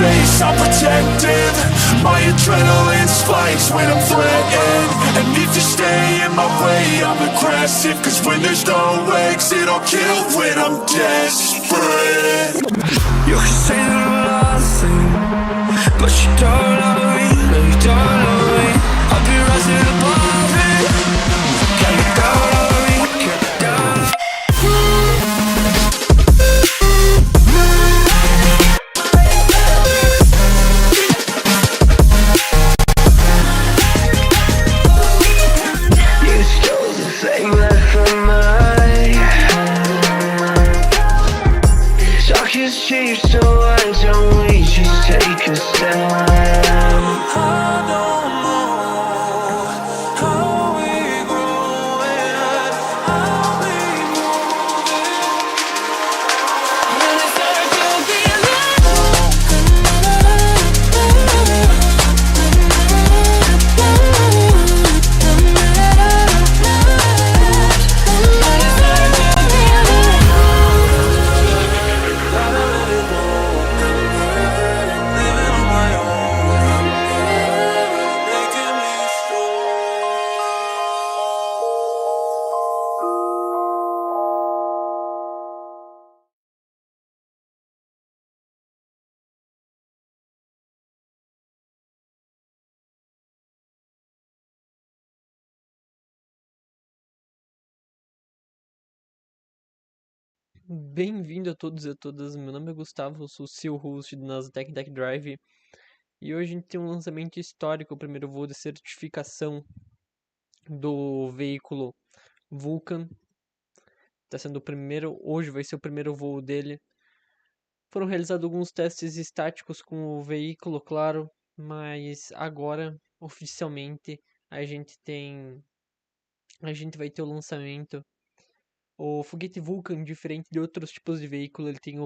face, I'm protective. My adrenaline spikes when I'm threatened. And if you stay in my way, I'm aggressive. Cause when there's no exit, I'll kill when I'm desperate. You can say that I'm nothing, but you don't love me, no you don't love me. I'll be rising above it. Can you count on me, can you count on me? Change, so why don't we just take a step? Bem-vindo a todos e a todas, meu nome é Gustavo, eu sou o seu host do Nasdaq Tech Drive e hoje a gente tem um lançamento histórico, o primeiro voo de certificação do veículo Vulcan. Tá sendo o primeiro, hoje vai ser o primeiro voo dele. Foram realizados alguns testes estáticos com o veículo, claro, mas agora, oficialmente, a gente vai ter o lançamento. O foguete Vulcan, diferente de outros tipos de veículo, ele tem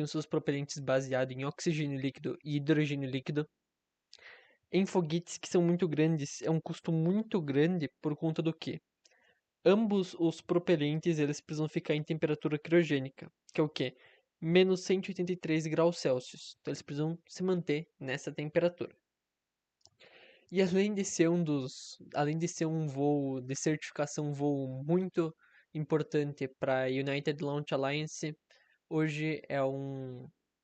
os seus propelentes baseados em oxigênio líquido e hidrogênio líquido. Em foguetes que são muito grandes, é um custo muito grande por conta do que? Ambos os propelentes eles precisam ficar em temperatura criogênica, que é o quê? Menos 183 graus Celsius. Então eles precisam se manter nessa temperatura. E além de ser um voo de certificação, um voo muito importante para a United Launch Alliance, hoje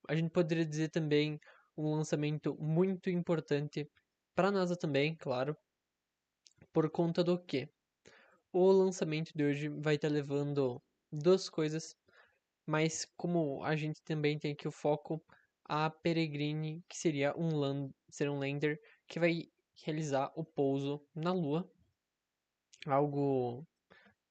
a gente poderia dizer também um lançamento muito importante para a NASA também, claro, por conta do que o lançamento de hoje vai estar levando duas coisas, mas como a gente também tem aqui o foco, a Peregrine, que seria ser um lander que vai realizar o pouso na Lua, algo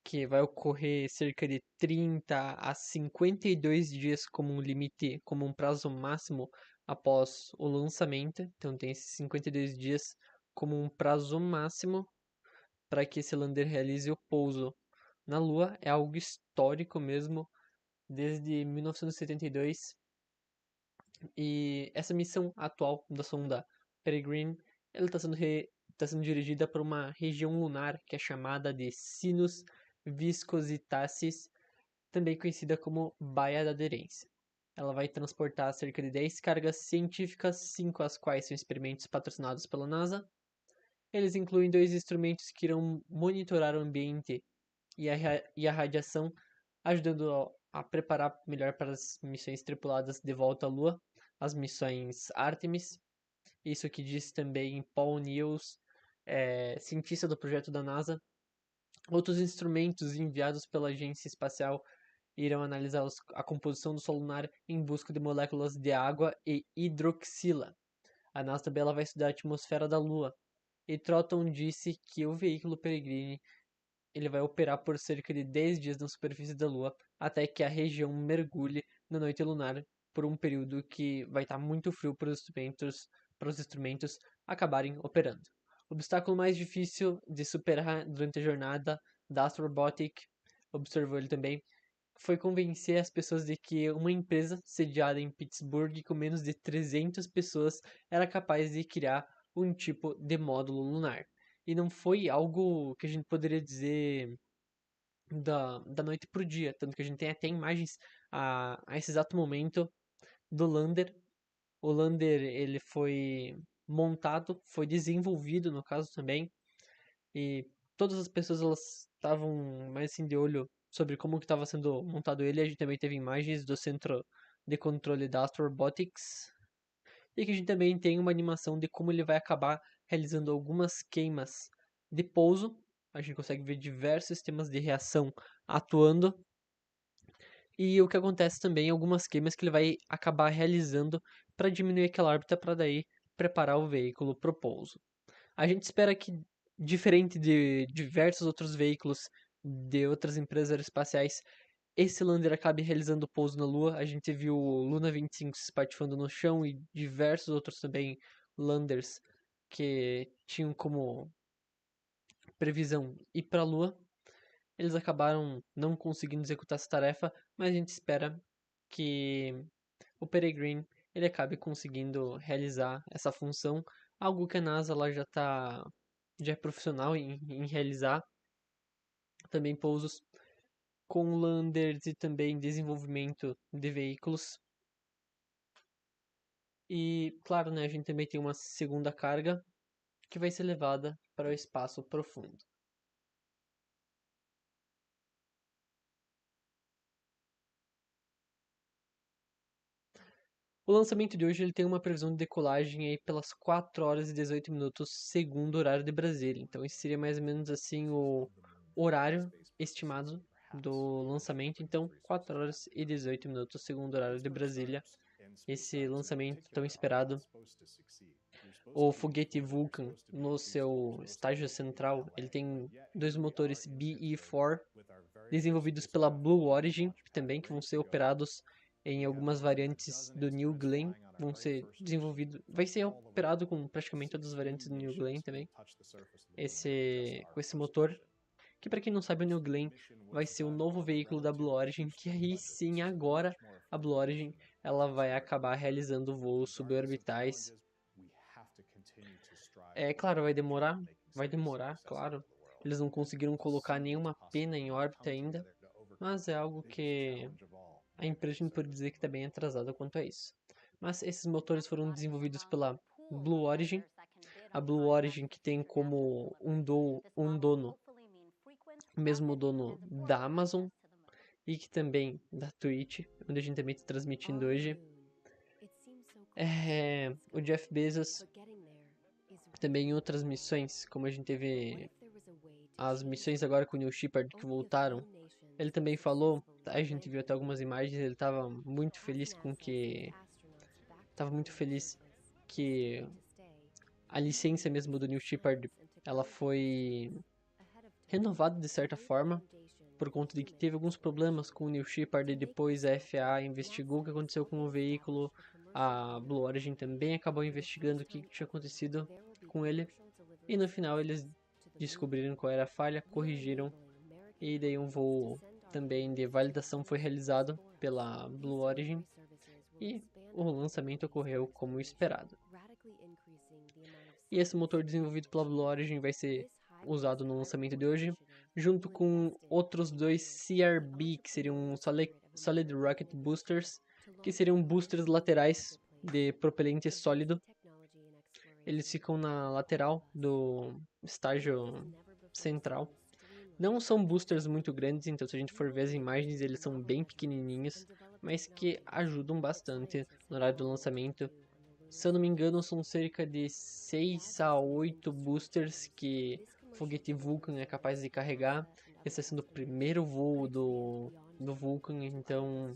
que vai ocorrer cerca de 30 a 52 dias como um limite, como um prazo máximo após o lançamento. Então tem esses 52 dias como um prazo máximo para que esse lander realize o pouso na Lua. É algo histórico mesmo, desde 1972. E essa missão atual da sonda Peregrine, ela está sendo dirigida por uma região lunar que é chamada de Sinus Viscositatis, também conhecida como baia da aderência. Ela vai transportar cerca de 10 cargas científicas, 5 as quais são experimentos patrocinados pela NASA. Eles incluem 2 instrumentos que irão monitorar o ambiente e a radiação, ajudando a preparar melhor para as missões tripuladas de volta à Lua, as missões Artemis. Isso que diz também Paul Niels, cientista do projeto da NASA. Outros instrumentos enviados pela agência espacial irão analisar a composição do solo lunar em busca de moléculas de água e hidroxila. A NASA também vai estudar a atmosfera da Lua. E Trotton disse que o veículo Peregrine ele vai operar por cerca de 10 dias na superfície da Lua, até que a região mergulhe na noite lunar por um período que vai estar muito frio para os instrumentos acabarem operando. O obstáculo mais difícil de superar durante a jornada da Astrobotic, observou ele também, foi convencer as pessoas de que uma empresa sediada em Pittsburgh com menos de 300 pessoas era capaz de criar um tipo de módulo lunar. E não foi algo que a gente poderia dizer da noite pro dia, tanto que a gente tem até imagens a esse exato momento do lander, O lander ele foi montado, foi desenvolvido no caso também, e todas as pessoas elas estavam mais assim de olho sobre como que estava sendo montado ele. A gente também teve imagens do centro de controle da Astro Robotics e que a gente também tem uma animação de como ele vai acabar realizando algumas queimas de pouso. A gente consegue ver diversos sistemas de reação atuando. E o que acontece também, algumas queimas que ele vai acabar realizando para diminuir aquela órbita para daí preparar o veículo para o pouso. A gente espera que, diferente de diversos outros veículos de outras empresas aeroespaciais, esse lander acabe realizando pouso na Lua. A gente viu o Luna 25 se espatifando no chão e diversos outros também landers que tinham como previsão ir para a Lua. Eles acabaram não conseguindo executar essa tarefa, mas a gente espera que o Peregrine ele acabe conseguindo realizar essa função, algo que a NASA ela já é profissional em realizar também pousos com landers e também desenvolvimento de veículos. E claro, né, a gente também tem uma segunda carga que vai ser levada para o espaço profundo. O lançamento de hoje ele tem uma previsão de decolagem aí pelas 4 horas e 18 minutos segundo o horário de Brasília. Então esse seria mais ou menos assim o horário estimado do lançamento. Então 4 horas e 18 minutos segundo o horário de Brasília. Esse lançamento tão esperado. O foguete Vulcan, no seu estágio central, ele tem dois motores BE-4 desenvolvidos pela Blue Origin, também que vão ser operados em algumas variantes do New Glenn, vão ser desenvolvido, vai ser operado com praticamente todas as variantes do New Glenn também. Com esse motor, que para quem não sabe, o New Glenn vai ser o novo veículo da Blue Origin, que aí sim agora a Blue Origin ela vai acabar realizando voos suborbitais. É claro, vai demorar, claro. Eles não conseguiram colocar nenhuma pena em órbita ainda, mas é algo que a empresa não pode dizer que está bem atrasada quanto a isso. Mas esses motores foram desenvolvidos pela Blue Origin, a Blue Origin que tem como um dono, o mesmo dono da Amazon e que também da Twitch, onde a gente também está transmitindo hoje. O Jeff Bezos também em outras missões, como a gente teve as missões agora com o Neil Shepard que voltaram, ele também falou, a gente viu até algumas imagens, ele estava muito feliz que a licença mesmo do Neil Shepard, ela foi renovada de certa forma, por conta de que teve alguns problemas com o Neil Shepard e depois a FAA investigou o que aconteceu com o veículo, a Blue Origin também acabou investigando o que tinha acontecido com ele, e no final eles descobriram qual era a falha, corrigiram, e daí um voo também de validação foi realizado pela Blue Origin, e o lançamento ocorreu como esperado. E esse motor desenvolvido pela Blue Origin vai ser usado no lançamento de hoje, junto com outros dois CRB, que seriam Solid Rocket Boosters, que seriam boosters laterais de propelente sólido. Eles ficam na lateral do estágio central. Não são boosters muito grandes, então se a gente for ver as imagens, eles são bem pequenininhos, mas que ajudam bastante no horário do lançamento. Se eu não me engano, são cerca de 6 a 8 boosters que o foguete Vulcan é capaz de carregar. Esse está sendo o primeiro voo do Vulcan, então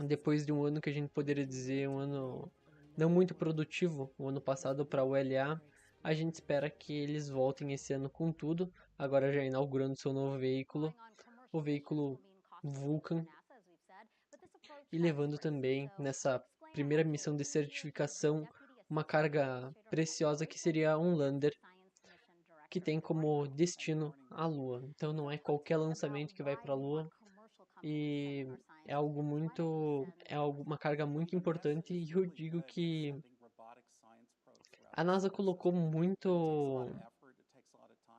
depois de um ano que a gente poderia dizer um ano não muito produtivo, o ano passado para o ULA, a gente espera que eles voltem esse ano com tudo, agora já inaugurando seu novo veículo, o veículo Vulcan, e levando também nessa primeira missão de certificação uma carga preciosa que seria um lander que tem como destino a Lua. Então não é qualquer lançamento que vai para a Lua, e uma carga muito importante, e eu digo que a NASA colocou muito,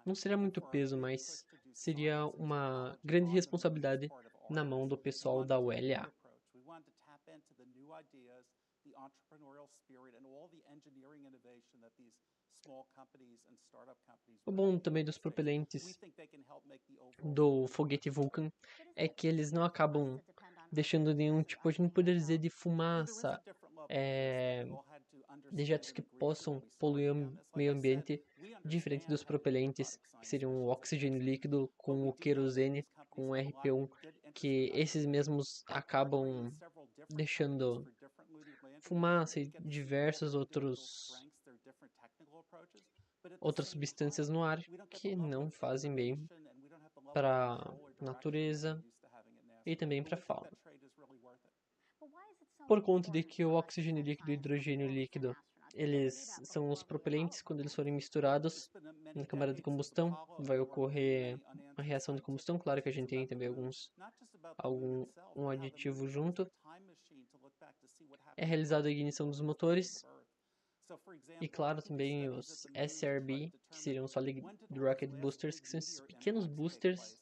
não seria muito peso, mas seria uma grande responsabilidade na mão do pessoal da ULA. O bom também dos propelentes do foguete Vulcan é que eles não acabam deixando nenhum tipo, a gente poderia dizer, de fumaça, dejetos que possam poluir o meio ambiente, diferente dos propelentes, que seriam o oxigênio líquido com o querosene, com o RP1, que esses mesmos acabam deixando fumaça e diversos outras substâncias no ar que não fazem bem para a natureza e também para a fauna. Por conta de que o oxigênio líquido e o hidrogênio líquido, eles são os propelentes, quando eles forem misturados na câmara de combustão, vai ocorrer uma reação de combustão. Claro que a gente tem também um aditivo junto. É realizada a ignição dos motores. E claro, também os SRB, que seriam Solid Rocket Boosters, que são esses pequenos boosters.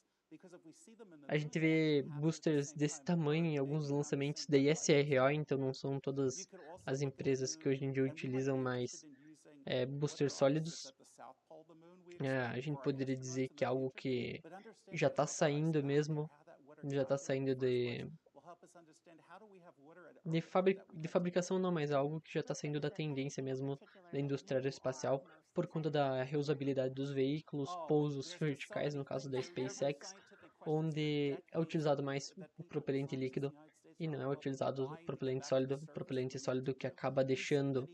A gente vê boosters desse tamanho em alguns lançamentos da ISRO, então não são todas as empresas que hoje em dia utilizam mais boosters sólidos. A gente poderia dizer que é algo que já está saindo mesmo, já está saindo de fabricação não, mas algo que já está saindo da tendência mesmo da indústria aeroespacial por conta da reusabilidade dos veículos, pousos verticais, no caso da SpaceX, onde é utilizado mais o propelente líquido e não é utilizado o propelente sólido que acaba deixando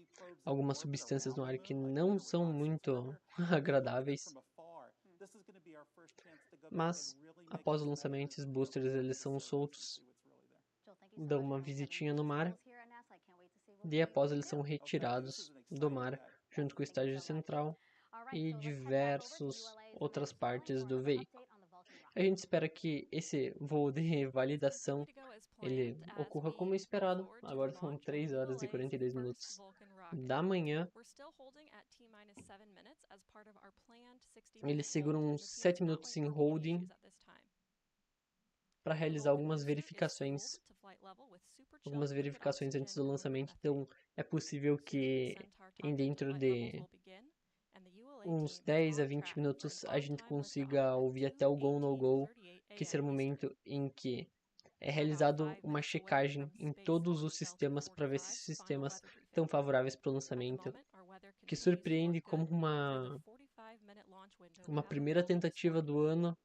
algumas substâncias no ar que não são muito agradáveis. Mas, após o lançamento, esses boosters eles são soltos, dão uma visitinha no mar, e após eles são retirados do mar, junto com o estágio central e diversas outras partes do veículo. A gente espera que esse voo de validação ele ocorra como esperado. Agora são 3 horas e 42 minutos da manhã. Eles seguram 7 minutos em holding para realizar algumas verificações antes do lançamento. Então é possível que em dentro de uns 10 a 20 minutos a gente consiga ouvir até o Go No Go, que será o momento em que é realizado uma checagem em todos os sistemas para ver se os sistemas estão favoráveis para o lançamento, que surpreende como uma primeira tentativa do ano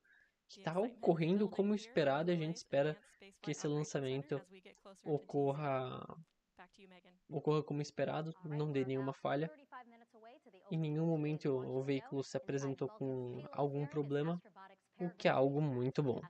que está ocorrendo como esperado. A gente espera que esse lançamento ocorra como esperado, não dê nenhuma falha. Em nenhum momento o veículo se apresentou com algum problema, o que é algo muito bom.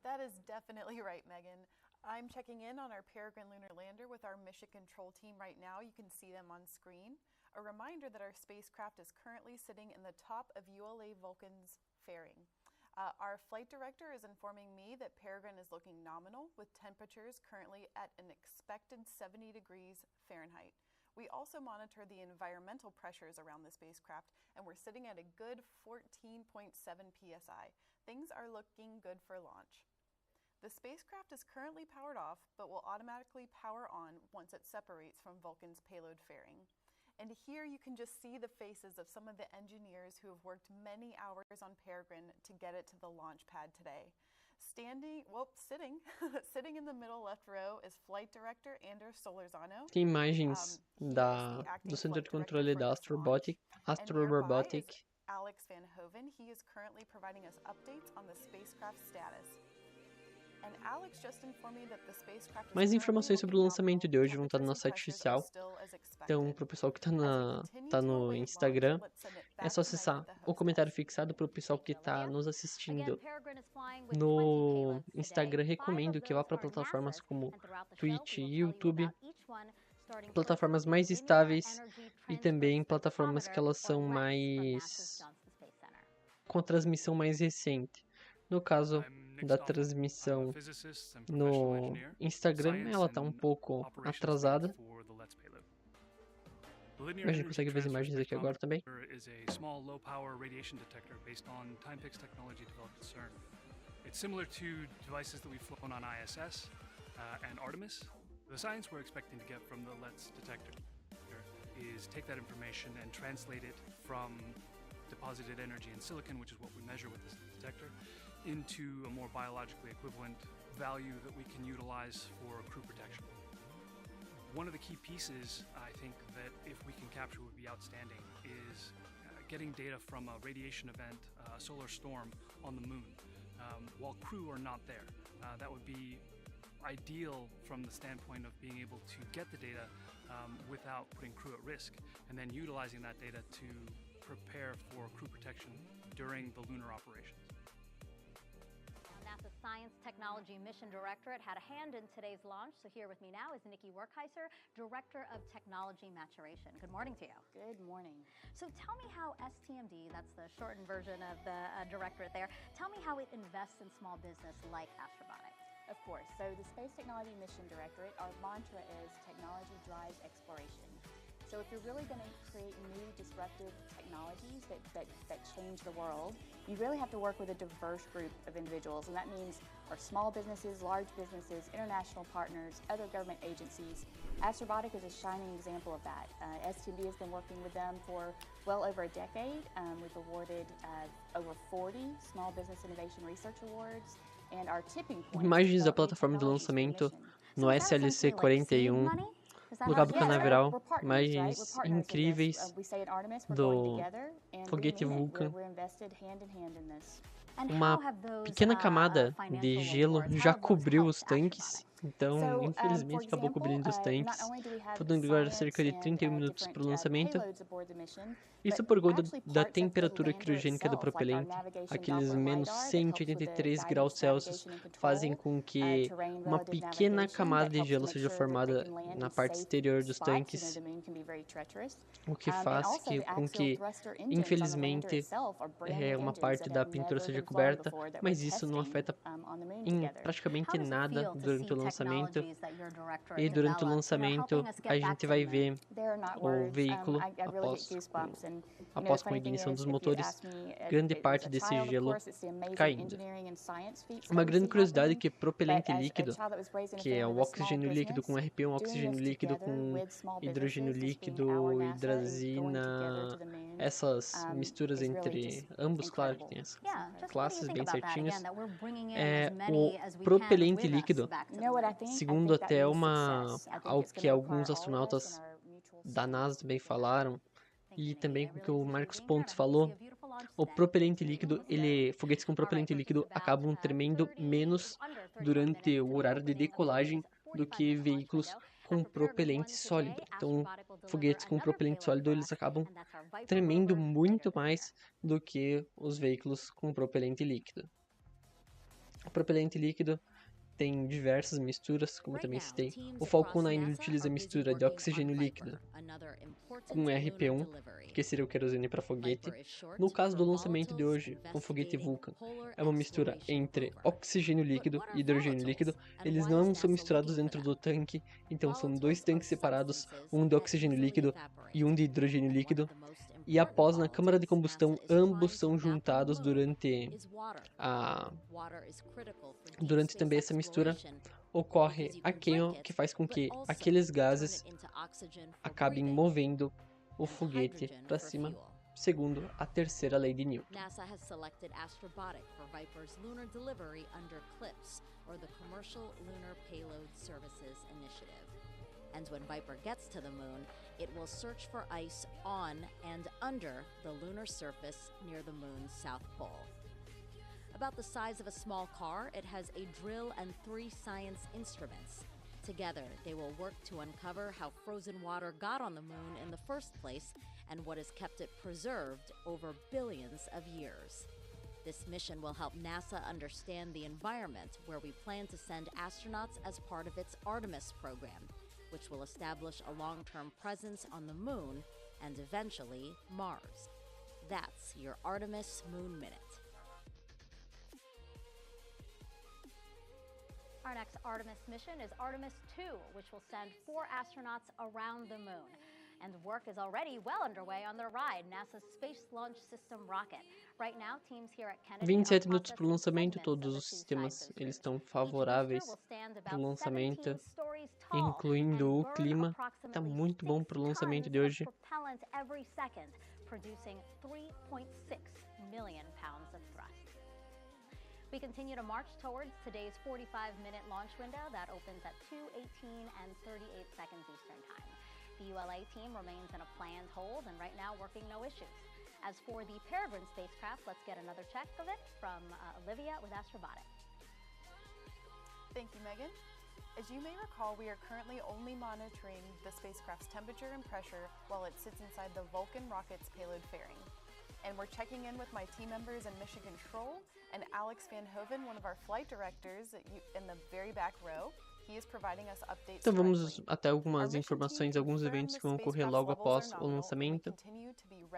That is definitely right, Megan. I'm checking in on our Peregrine Lunar Lander with our mission control team right now. You can see them on screen. A reminder that our spacecraft is currently sitting in the top of ULA Vulcan's fairing. Our flight director is informing me that Peregrine is looking nominal, with temperatures currently at an expected 70 degrees Fahrenheit. We also monitor the environmental pressures around the spacecraft, and we're sitting at a good 14.7 psi. Things are looking good for launch. The spacecraft is currently powered off, but will automatically power on once it separates from Vulcan's payload fairing. And here you can just see the faces of some of the engineers who have worked many hours on Peregrine to get it to the launch pad today. Sitting in the middle left row is Flight Director Anders Solorzano. Tem imagens do centro de controle da Astro Robotic. Alex Van Hoven. He is currently providing us updates on the spacecraft status. Mais informações sobre o lançamento de hoje vão estar no nosso site oficial. Então, para o pessoal que está no Instagram, é só acessar o comentário fixado. Para o pessoal que está nos assistindo no Instagram, recomendo que vá para plataformas como Twitch e YouTube, plataformas mais estáveis e também plataformas que elas são mais com a transmissão mais recente. No caso da transmissão no Instagram, ela está um pouco atrasada. A gente consegue ver as imagens aqui agora também. It's similar to devices that we've flown on ISS and Artemis. The science we're expecting to get from the LETS detector is take that information and translate it from deposited energy in silicon, which is what we measure with this detector, into a more biologically equivalent value that we can utilize for crew protection. One of the key pieces, I think, that if we can capture would be outstanding is getting data from a radiation event, a solar storm on the moon, while crew are not there. That would be ideal from the standpoint of being able to get the data without putting crew at risk, and then utilizing that data to prepare for crew protection during the lunar operations. NASA's Science Technology Mission Directorate had a hand in today's launch. So here with me now is Nikki Werkheiser, Director of Technology Maturation. Good morning to you. Good morning. So tell me how STMD, that's the shortened version of the directorate there, tell me how it invests in small business like astrobotics. Of course. So the Space Technology Mission Directorate, our mantra is technology drives exploration. So if you're really going to create new disruptive technologies that change the world, you really have to work with a diverse group of individuals. And that means our small businesses, large businesses, international partners, other government agencies. Astrobotic is a shining example of that. STMD has been working with them for well over a decade. We've awarded over 40 Small Business Innovation Research Awards. And our tipping point Imagens da plataforma de lançamento no SLC-41, lugar do Canaveral, imagens incríveis do foguete Vulcan. Uma pequena camada de gelo já cobriu os tanques, então infelizmente acabou cobrindo os tanques, faltando agora cerca de 31 minutos para o lançamento. Isso por conta da temperatura criogênica do propelente. Aqueles menos 183 graus Celsius fazem com que uma pequena camada de gelo seja formada na parte exterior dos tanques, o que faz com que, infelizmente, uma parte da pintura seja coberta, mas isso não afeta em praticamente nada durante o lançamento. E durante o lançamento a gente vai ver o veículo após com a ignição dos motores, grande parte desse gelo caindo. Uma grande curiosidade é que propelente líquido, que é o oxigênio líquido com RP, um oxigênio líquido com hidrogênio líquido, hidrazina, essas misturas entre ambos, claro que tem as classes bem certinhas. O propelente líquido, segundo até algo que alguns astronautas da NASA também falaram, e também o que o Marcos Pontes falou, o propelente líquido, foguetes com propelente líquido acabam tremendo menos durante o horário de decolagem do que veículos com propelente sólido. Então, foguetes com propelente sólido, eles acabam tremendo muito mais do que os veículos com propelente líquido. O propelente líquido tem diversas misturas, como também citei. O Falcon 9 utiliza a mistura de oxigênio líquido com RP1, que seria o querosene para foguete. No caso do lançamento de hoje, com o foguete Vulcan, é uma mistura entre oxigênio líquido e hidrogênio líquido. Eles não são misturados dentro do tanque, então são dois tanques separados, um de oxigênio líquido e um de hidrogênio líquido. E após, na câmara de combustão, ambos são juntados durante também essa mistura. Ocorre a queima, que faz com que aqueles gases acabem movendo o foguete para cima, segundo a terceira lei de Newton. NASA has selected Astrobotic for Viper's lunar delivery under CLPS, or the Commercial Lunar Payload Services Initiative. And when Viper gets to the moon, it will search for ice on and under the lunar surface near the moon's south pole. About the size of a small car, it has a drill and 3 science instruments. Together, they will work to uncover how frozen water got on the moon in the first place and what has kept it preserved over billions of years. This mission will help NASA understand the environment where we plan to send astronauts as part of its Artemis program, which will establish a long-term presence on the moon and eventually Mars. That's your Artemis Moon Minute. Our next Artemis mission is Artemis 2, which will send 4 astronauts around the moon. And work is already well underway on the ride, NASA's Space Launch System rocket. Right now, teams here at Kennedy 27 are minutos para o processing lançamento, segments todos of os the sistemas two-side eles booster. estão Each booster favoráveis will stand para o about lançamento. 17 stories tall Incluindo and o burn clima, está approximately muito bom 6 para o lançamento tons de of hoje. propellant every second, producing 3.6 million pounds of thrust. We continue to march towards today's 45-minute launch window that opens at 2:18 and 38 seconds Eastern Time. The ULA team remains in a planned hold and right now working no issues. As for the Peregrine spacecraft, let's get another check of it from Olivia with Astrobotic. Thank you, Megan. As you may recall, we are currently only monitoring the spacecraft's temperature and pressure while it sits inside the Vulcan rocket's payload fairing. And we're checking in with my team members in Mission Control and Alex Van Hoven, one of our flight directors in the very back row. He is providing us updates Então vamos directly. até algumas informações, alguns eventos que vão ocorrer logo após o lançamento.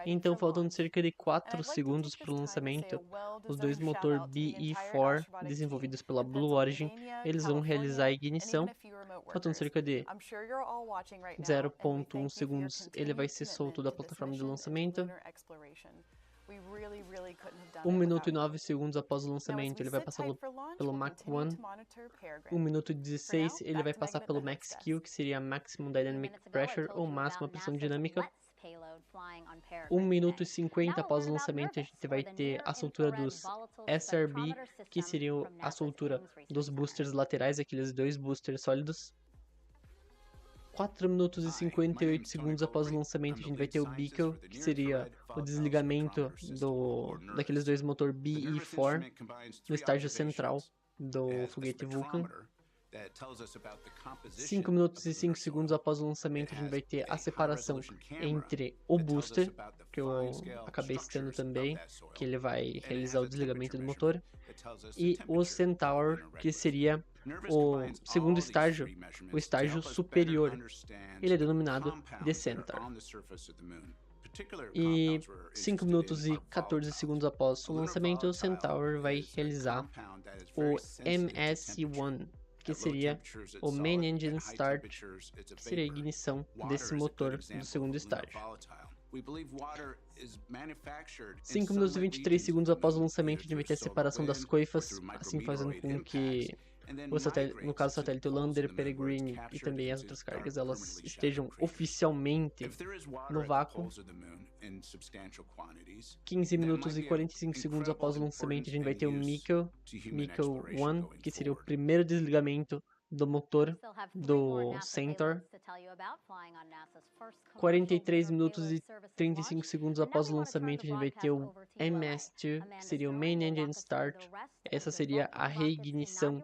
Então, faltando cerca de 4 segundos para o lançamento, os dois motores B e 4, desenvolvidos pela Blue Origin, eles vão realizar a ignição. Faltando cerca de 0,1 segundos, ele vai ser solto da plataforma de lançamento. 1 minuto e 9 segundos após o lançamento, ele vai passar pelo Mach 1. 1 minuto e 16, ele vai passar pelo Max Q, que seria Maximum Dynamic Pressure, ou máxima pressão dinâmica. 1 minuto e 50 após o lançamento, a gente vai ter a soltura dos SRB, que seria a soltura dos boosters laterais, aqueles dois boosters sólidos. 4 minutos e 58 segundos após o lançamento, a gente vai ter o Beacon, que seria o desligamento daqueles dois motores B e 4 no estágio central do foguete Vulcan. 5 minutos e 5 segundos após o lançamento, a gente vai ter a separação entre o booster, que eu acabei citando também, que ele vai realizar o desligamento do motor, e o Centaur, que seria o segundo estágio, o estágio superior. Ele é denominado de Centaur. E 5 minutos e 14 segundos após o lançamento, o Centaur vai realizar o MS-1, que seria o Main Engine Start, que seria a ignição desse motor do segundo estágio. 5 minutos e 23 segundos após o lançamento, a gente vai ter a separação das coifas, assim fazendo com que o satélite, no caso o satélite Lander, Peregrine e também as outras cargas, elas estejam oficialmente no vácuo. 15 minutos e 45 segundos após o lançamento, a gente vai ter o Missão 1, que seria o primeiro desligamento do motor do Centaur. 43 minutos e 35 segundos após o lançamento, a gente vai ter o MS-2, que seria o Main Engine Start. Essa seria a reignição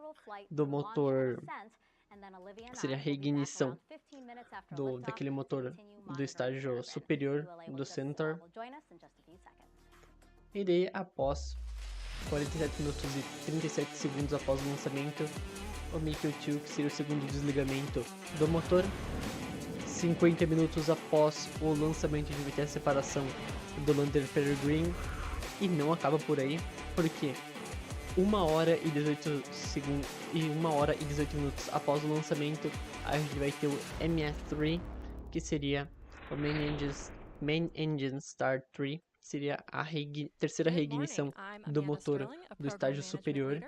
do motor, seria a reignição daquele motor do estágio superior do Centaur. E daí, após 47 minutos e 37 segundos após o lançamento, o Missão 2, que seria o segundo desligamento do motor. 50 minutos após o lançamento, a gente vai ter a separação do Lander Peregrine. E não acaba por aí, porque 1 hora e 18 segundos e 1 hora e 18 minutos após o lançamento, a gente vai ter o MS-3, que seria o Main Engine Start 3, que seria a terceira reignição do motor do estágio superior,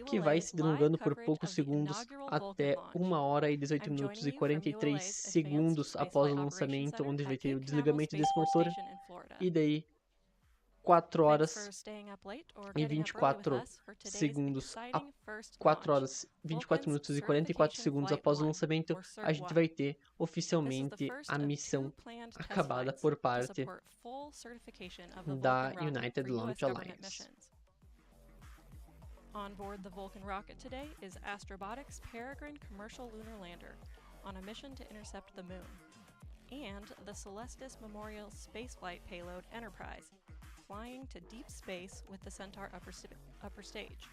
que vai se delongando por poucos segundos até 1 hora e 18 minutos e 43 segundos após o lançamento, onde vai ter o desligamento desse motor, e daí 4 horas e 24 segundos, 4 horas, 24 minutos e 44 segundos após o lançamento, a gente vai ter oficialmente a missão acabada por parte da United Launch Alliance. On board the Vulcan rocket today is Astrobotic's Peregrine Commercial Lunar Lander on a mission to intercept the moon, and the Celestis Memorial Spaceflight payload Enterprise, flying to deep space with the Centaur upper stage.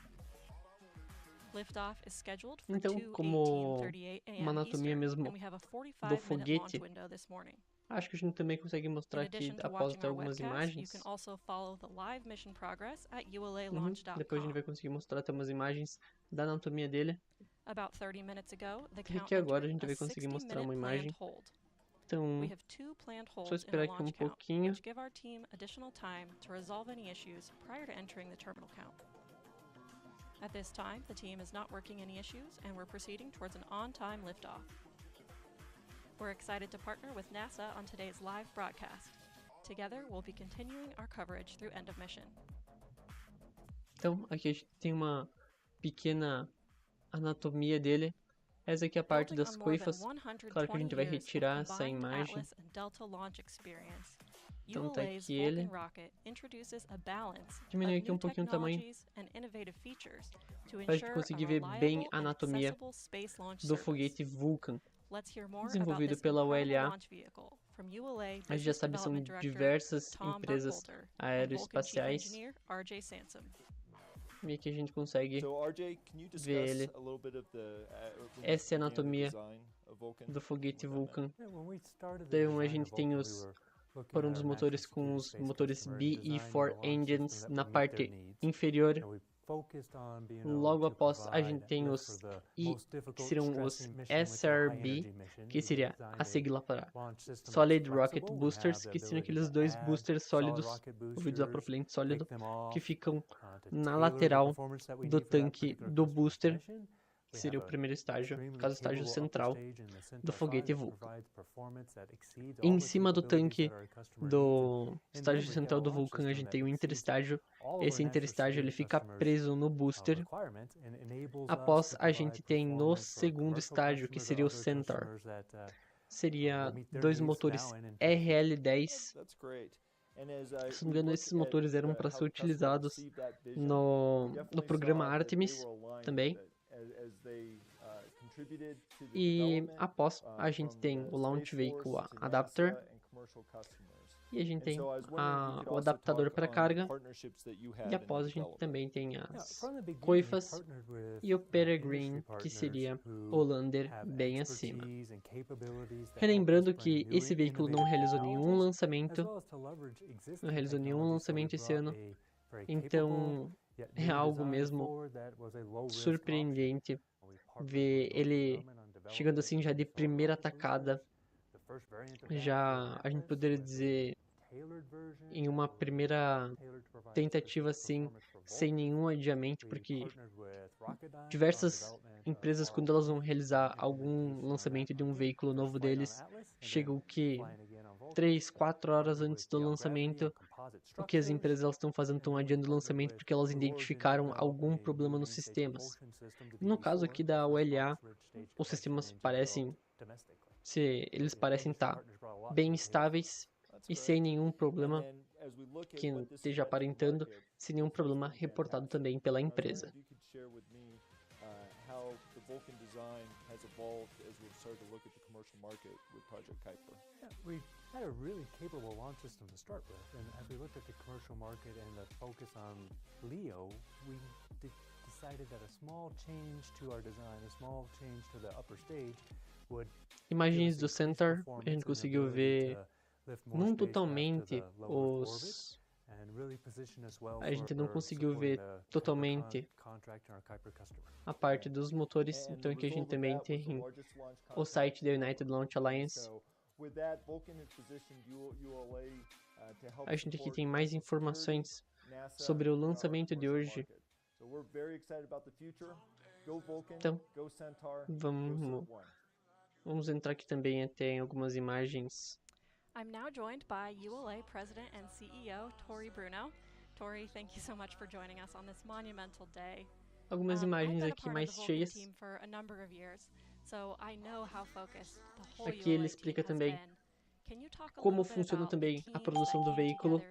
Liftoff is scheduled for Então, 2:38 como a.m. uma anatomia Eastern, mesmo and we have a do 45-minute foguete, launch window this morning. acho que a gente também consegue mostrar In aqui addition to após watching até our algumas webcast, you imagens. can also follow the live mission progress at Depois a gente ulalaunch.com. vai conseguir mostrar até umas imagens da anatomia dele. About 30 minutes ago, the E count aqui agora a entered gente a vai conseguir mostrar 60-minute uma planned imagem. hold. Então, We have 2 planned só holds in esperar our aqui um launch count, pouquinho. which give our team additional time to resolve any issues prior to entering the terminal count. At this time, the team is not working any issues, and we're proceeding towards an on-time liftoff. We're excited to partner with NASA on today's live broadcast. Together, we'll be continuing our coverage through end of mission. Então, aqui a gente tem uma pequena anatomia dele. Essa aqui é a parte Building das on more than coifas. Claro que a 120 gente vai years of retirar essa combined imagem. Atlas and Delta launch experience, Então tá ULA's aqui ele. Vulcan rocket introduces a balance Diminuir of aqui um new pouquinho o tamanho technologies and innovative features to para a gente ensure conseguir a ver bem reliable a and anatomia accessible space launch do service. foguete Vulcan. Let's hear more about Desenvolvido this pela incredible ULA. launch vehicle from ULA A gente já Business sabe, são Development Director diversas Tom empresas Buckholter and Vulcan Chief aeroespaciais. Engineer RJ Sansom. E aqui a gente consegue So RJ, can you ver discuss ele. a little bit of the Essa é a the anatomia design of Vulcan? do foguete What that meant? Vulcan. Então a gente tem por um dos motores com os motores BE4 engines na parte inferior. Logo após a gente tem os I, que seriam os SRB, que seria a sigla para Solid Rocket Boosters, que seriam aqueles dois boosters sólidos, movidos a propelente sólido, que ficam na lateral do tanque do booster, que seria o primeiro estágio, no caso o estágio central do foguete Vulcan. Em cima do tanque do estágio central do Vulcan a gente tem o interestágio. Esse interestágio ele fica preso no booster. Após a gente tem no segundo estágio, que seria o Centaur. Seria dois motores RL-10. That's great. And as Se não me engano, esses motores eram para ser utilizados no programa Artemis também. E após a gente tem o Launch Vehicle Adapter e a gente tem o adaptador para carga. E após a gente também tem as coifas e o Peregrine, que seria o Lander bem acima. Relembrando que esse veículo não realizou nenhum lançamento esse ano, então é algo mesmo surpreendente ver ele chegando assim já de primeira tacada, já a gente poderia dizer em uma primeira tentativa assim, sem nenhum adiamento, porque diversas empresas, quando elas vão realizar algum lançamento de um veículo novo deles, chegam que 3, 4 horas antes do lançamento, o que as empresas elas estão fazendo, estão adiando o lançamento porque elas identificaram algum problema nos sistemas. No caso aqui da ULA, os sistemas parecem estar bem estáveis e sem nenhum problema que esteja aparentando, sem nenhum problema reportado também pela empresa. We had a really capable launch system to start with, and as we looked at the commercial market and the focus on LEO, we decided that a small change to our design, a small change to the upper stage would Imagens do Centaur, a gente conseguiu ver não totalmente a gente não conseguiu ver totalmente a parte dos motores, então aqui a gente também tem o site da United Launch Alliance. A gente aqui tem mais informações sobre o lançamento de hoje. Então, vamos entrar aqui também até em algumas imagens. I'm now joined by ULA President and CEO Tori Bruno. Tori, thank you so much for joining us on this monumental day. Algumas imagens aqui mais cheias. Aqui ele explica também como funciona também a produção do veículo.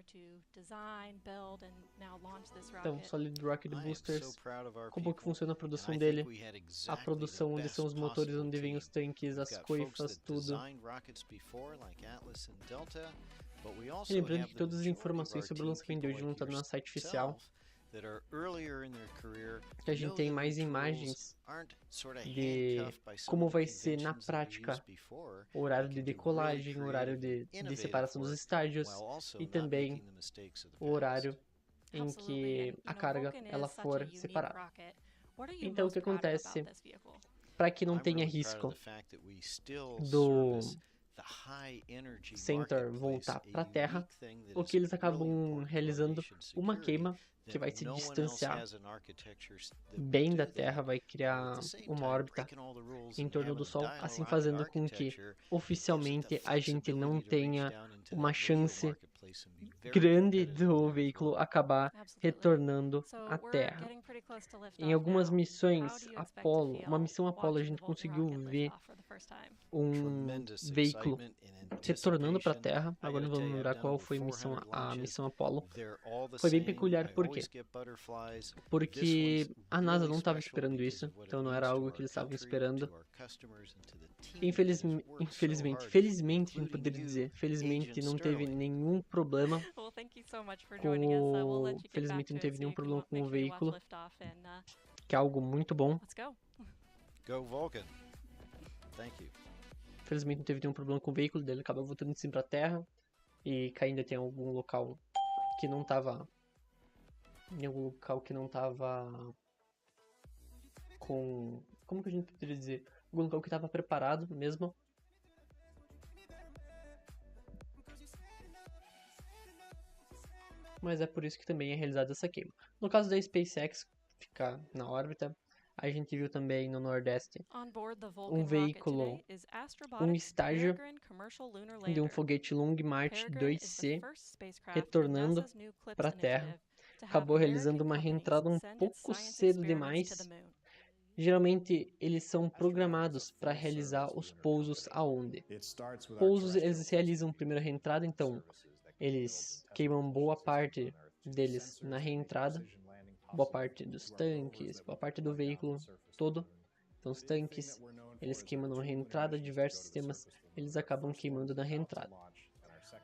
Então, Solid Rocket Boosters, como que funciona a produção dele, a produção onde são os motores, onde vêm os tanques, as coifas, tudo. E lembrando que todas as informações sobre o lançamento de hoje vão estar no nosso site oficial. Que a gente tem mais imagens de como vai ser na prática o horário de decolagem, o horário de separação dos estágios e também o horário em que a carga ela for separada. Então o que acontece para que não tenha risco center voltar para a Terra, o que eles acabam realizando uma queima que vai se distanciar bem da Terra, vai criar uma órbita em torno do Sol, assim fazendo com que oficialmente a gente não tenha uma chance grande do veículo acabar retornando à Terra. Em algumas missões Apollo, uma missão Apollo, a gente conseguiu ver um veículo retornando para a Terra. Agora não vou lembrar qual foi a missão Apollo. Foi bem peculiar, por quê? Porque a NASA não estava esperando isso, então não era algo que eles estavam esperando. Felizmente, a gente poderia dizer, felizmente não teve nenhum problema felizmente não teve nenhum problema com o veículo, que é algo muito bom. Go Vulcan. Thank you. Felizmente não teve nenhum problema com o veículo, dele acaba voltando assim pra Terra e caindo em algum local que não tava com, como que a gente poderia dizer, algum local que tava preparado mesmo. Mas é por isso que também é realizada essa queima. No caso da SpaceX ficar na órbita, a gente viu também no Nordeste um veículo, um estágio de um foguete Long March 2C retornando para a Terra. Acabou realizando uma reentrada um pouco cedo demais. Geralmente eles são programados para realizar os pousos aonde? Pousos eles realizam primeiro a reentrada, então eles queimam boa parte deles na reentrada, boa parte dos tanques, boa parte do veículo todo. Então os tanques, eles queimam na reentrada, diversos sistemas, eles acabam queimando na reentrada.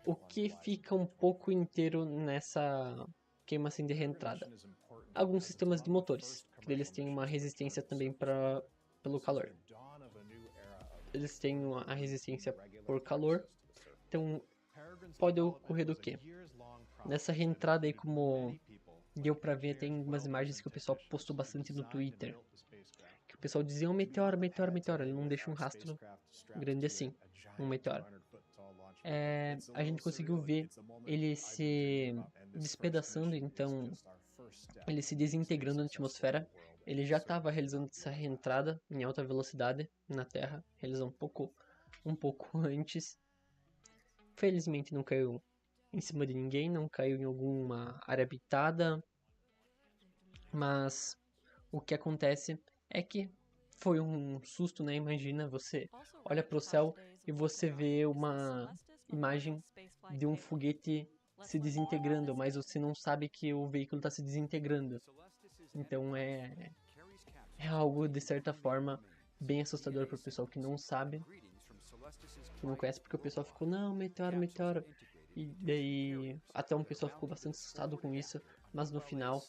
O que fica um pouco inteiro nessa queima assim de reentrada? Alguns sistemas de motores, que eles têm uma resistência também pelo calor. Eles têm a resistência por calor, então pode ocorrer do que? Nessa reentrada aí, como deu pra ver, tem algumas imagens que o pessoal postou bastante no Twitter. Que o pessoal dizia, um meteoro, meteoro, meteoro. Ele não deixa um rastro grande assim, um meteoro. A gente conseguiu ver ele se despedaçando, então ele se desintegrando na atmosfera. Ele já estava realizando essa reentrada em alta velocidade na Terra, realizou um pouco antes. Felizmente não caiu em cima de ninguém, não caiu em alguma área habitada, mas o que acontece é que foi um susto, né? Imagina, você olha para o céu e você vê uma imagem de um foguete se desintegrando, mas você não sabe que o veículo está se desintegrando. Então é algo, de certa forma, bem assustador para o pessoal que não sabe, que não conhece, porque o pessoal ficou, não, meteoro, meteoro. E daí até um pessoal ficou bastante assustado com isso, mas no final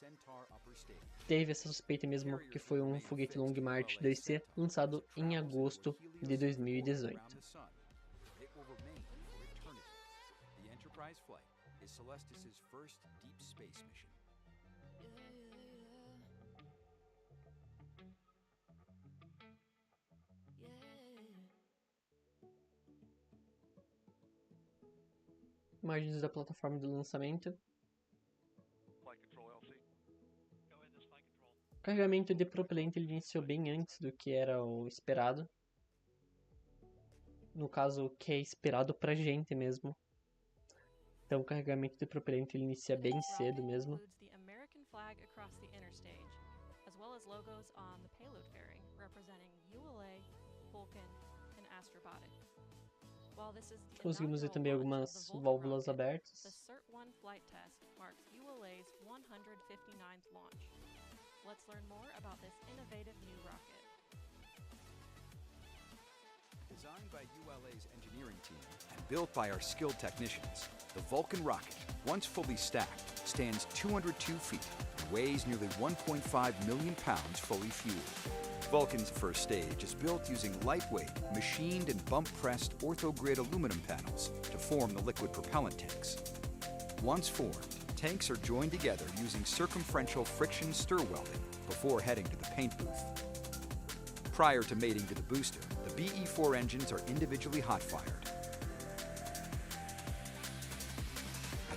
teve essa suspeita mesmo que foi um foguete Long March 2C lançado em agosto de 2018. Imagens da plataforma do lançamento. O carregamento de propelente ele iniciou bem antes do que era o esperado. No caso, o que é esperado pra gente mesmo. Então o carregamento de propelente ele inicia bem cedo mesmo. Conseguimos ver também algumas válvulas abertas. The CERT-1 flight test marks ULA's 159th launch. Let's learn more about this innovative new rocket. Designed by ULA's engineering team and built by our skilled technicians, the Vulcan rocket, once fully stacked, stands 202 feet and weighs nearly 1.5 million pounds fully fueled. Vulcan's first stage is built using lightweight, machined and bump-pressed orthogrid aluminum panels to form the liquid propellant tanks. Once formed, tanks are joined together using circumferential friction stir welding before heading to the paint booth. Prior to mating to the booster, the BE-4 engines are individually hot-fired.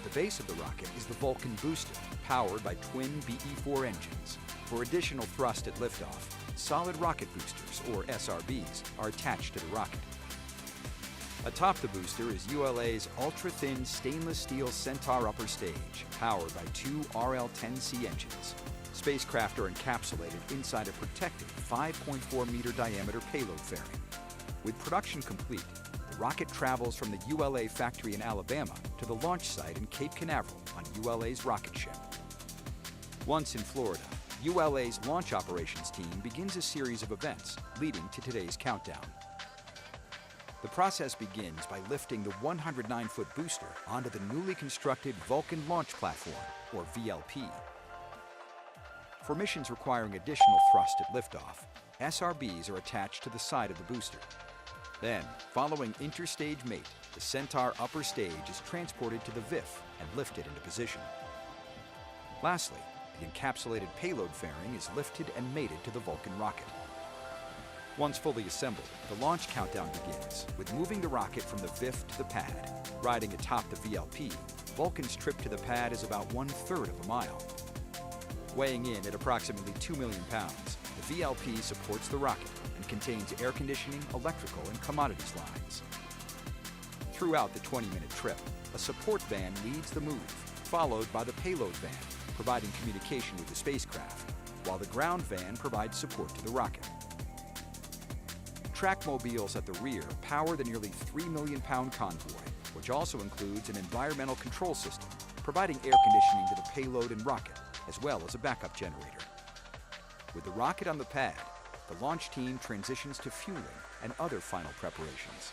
the base of the rocket is the Vulcan booster, powered by twin BE-4 engines. For additional thrust at liftoff, solid rocket boosters, or SRBs, are attached to the rocket. Atop the booster is ULA's ultra-thin stainless steel Centaur upper stage, powered by two RL-10C engines. Spacecraft are encapsulated inside a protected 5.4-meter diameter payload fairing. With production complete, the rocket travels from the ULA factory in Alabama to the launch site in Cape Canaveral on ULA's rocket ship. Once in Florida, ULA's launch operations team begins a series of events leading to today's countdown. The process begins by lifting the 109-foot booster onto the newly constructed Vulcan Launch Platform, or VLP. For missions requiring additional thrust at liftoff, SRBs are attached to the side of the booster. Then, following interstage mate, the Centaur upper stage is transported to the VIF and lifted into position. Lastly, the encapsulated payload fairing is lifted and mated to the Vulcan rocket. Once fully assembled, the launch countdown begins, with moving the rocket from the VIF to the pad. Riding atop the VLP, Vulcan's trip to the pad is about 1/3 of a mile. Weighing in at approximately 2 million pounds, the VLP supports the rocket and contains air conditioning, electrical, and commodities lines. Throughout the 20-minute trip, a support van leads the move, followed by the payload van, providing communication with the spacecraft, while the ground van provides support to the rocket. Trackmobiles at the rear power the nearly 3 million pound convoy, which also includes an environmental control system, providing air conditioning to the payload and rocket, as well as a backup generator. With the rocket on the pad, the launch team transitions to fueling and other final preparations.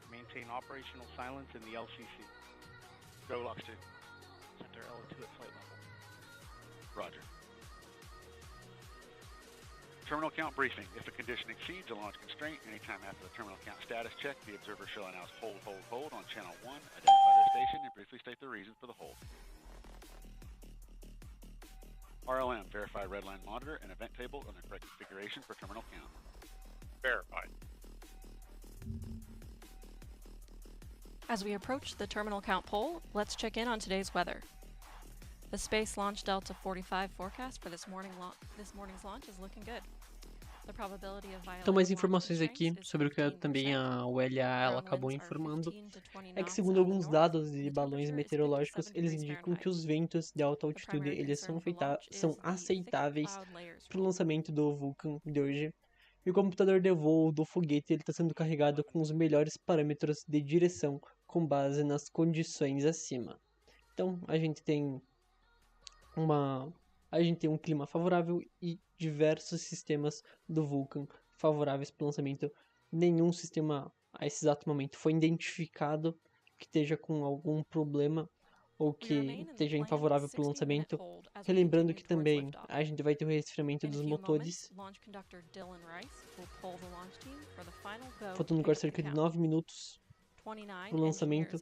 Maintain operational silence in the LCC. Go, LOX 2. Center L2 at flight level. Roger. Terminal count briefing. If a condition exceeds a launch constraint, anytime after the terminal count status check, the observer shall announce hold on channel 1, identify their station, and briefly state the reason for the hold. RLM, verify redline monitor and event table on the correct configuration for terminal count. Verified. As we approach the terminal count pole, let's check in on today's weather. The Space Launch Delta 45 forecast for this morning's launch is looking good. The probability of violating Então, mais launch informações aqui constraints is sobre o que 15%. também a ULA ela Ground acabou winds are informando 15 to 20 é que, knots segundo out of the alguns north, dados and de the balões temperature is meteorológicos, 57 eles degrees indicam que Fahrenheit. os ventos de alta The altitude primary eles concern for launch is são the thick aceitáveis cloud layers para o lançamento do Vulcan de hoje. E o computador de voo do foguete está sendo carregado com os melhores parâmetros de direção com base nas condições acima. Então, a gente tem um clima favorável e diversos sistemas do Vulcan favoráveis para o lançamento. Nenhum sistema a esse exato momento foi identificado que esteja com algum problema ou que esteja infavorável para o lançamento. Relembrando que também a gente vai ter o resfriamento dos motores, faltando agora cerca de 9 minutos para o lançamento.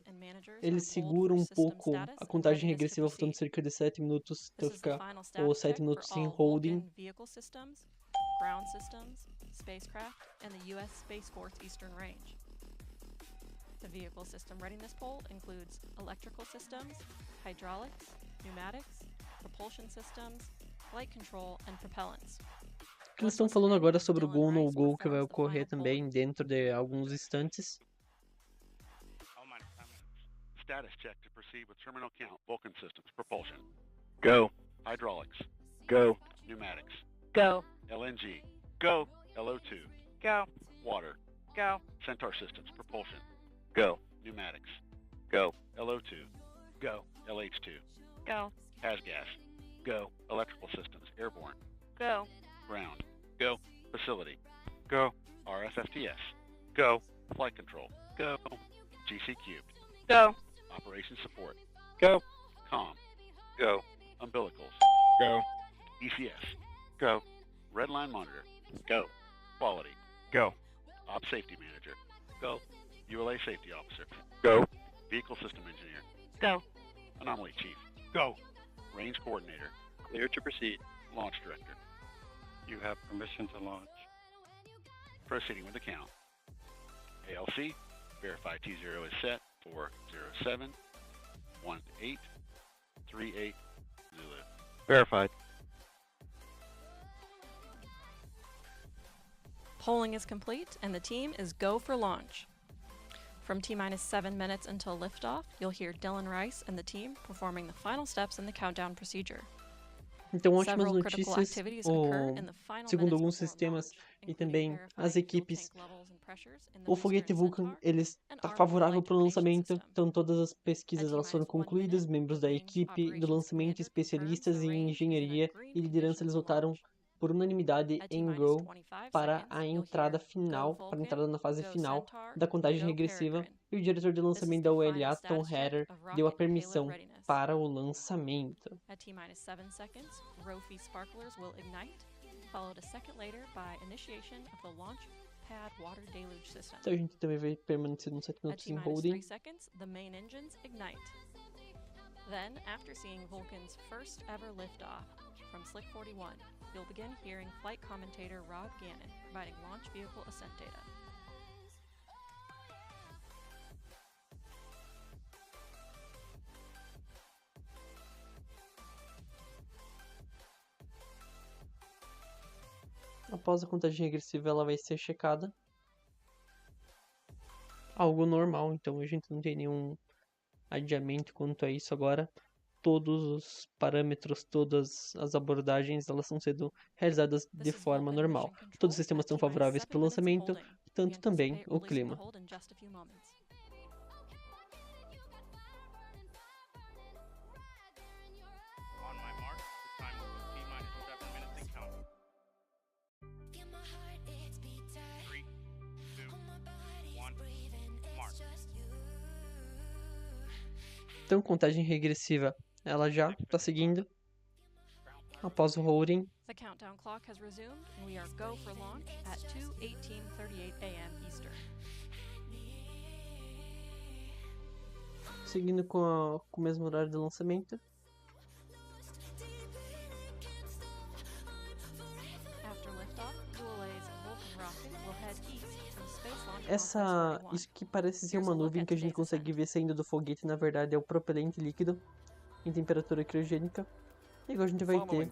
Ele segura um pouco a contagem regressiva, faltando cerca de 7 minutos, então fica os 7 minutos em holding. Ground systems, spacecraft, and the U.S. Space Force Eastern Range. The vehicle system readiness poll includes electrical systems, hydraulics, pneumatics, propulsion systems, flight control, and propellants. Eles estão falando agora sobre o go ou no go que vai ocorrer também dentro de alguns instantes. Status check to proceed with terminal count, Vulcan systems, propulsion. Go. Hydraulics. Go. Pneumatics. Go. LNG. Go. LO2. Go. Water. Go. Centaur systems, propulsion. Go. Pneumatics. Go. LO2. Go. LH2. Go. Gas. Go. Electrical systems, airborne. Go. Ground. Go. Facility. Go. RFFTS. Go. Flight control. Go. GC cubed. Go. Operation support. Go. COM. Go. Umbilicals. Go. ECS. Go. Redline monitor. Go. Quality. Go. Op safety manager. Go. ULA safety officer. Go. Vehicle system engineer. Go. Anomaly chief. Go. Range coordinator. Clear to proceed. Launch director. You have permission to launch. Proceeding with the count. ALC, verify T0 is set for 07 18 38 Zulu. Verified. Polling is complete, and the team is go for launch. From T-minus 7 minutes until liftoff, you'll hear Dylan Rice and the team performing the final steps in the countdown procedure. Então, ótimas Several critical notícias, activities occur in the final segundo minutes alguns before sistemas launch, e including também verifying as fuel equipes, tank levels and pressures in the o booster foguete and Vulcan Centaur, ele and está armor favorável light para o termination lançamento, system. então todas as pesquisas elas foram T-minus 1 concluídas, minute, membros da range equipe do operations lançamento, commander especialistas confirms the em range is in a engenharia e green liderança, condition eles to votaram launch. por unanimidade At em T-minus Go 25 para seconds, a you'll entrada hear final, Go para a Vulcan, entrada na fase Go final Centaur, da contagem Go regressiva, Peregrine. e o diretor de This is lançamento the da final ULA, Tom status check Hatter, of deu a rocket and payload permissão readiness. para o lançamento. At T-minus 7 seconds, Rofi sparklers will ignite, followed a second later by initiation of the launch pad water deluge system. Então a gente também vai permanecer uns 7 At minutos em T-minus holding. 3 seconds, the main engines ignite. Then, after seeing Vulcan's first ever liftoff from Slick 41, you'll begin hearing flight commentator Rob Gannon providing launch vehicle ascent data. Após a contagem regressiva, ela vai ser checada. Algo normal, então a gente não tem nenhum adiamento quanto a isso agora. Todos os parâmetros, todas as abordagens, elas estão sendo realizadas de forma normal. Todos os sistemas estão favoráveis para o lançamento, tanto também o clima. On my mark, the time will be T-minus 7 minutes and counting. 3, 2, 1, mark. Então, contagem regressiva, ela já está seguindo. Após o holding, The countdown clock has resumed, and we are go for launch at 2:18:38 a.m. Eastern. seguindo com o mesmo horário de lançamento. After liftoff, ULA's Vulcan rocket will head east from Space Launch Isso que parece ser uma nuvem que a gente consegue ver saindo do foguete, na verdade é o propelente líquido em temperatura criogênica. E agora a gente vai ter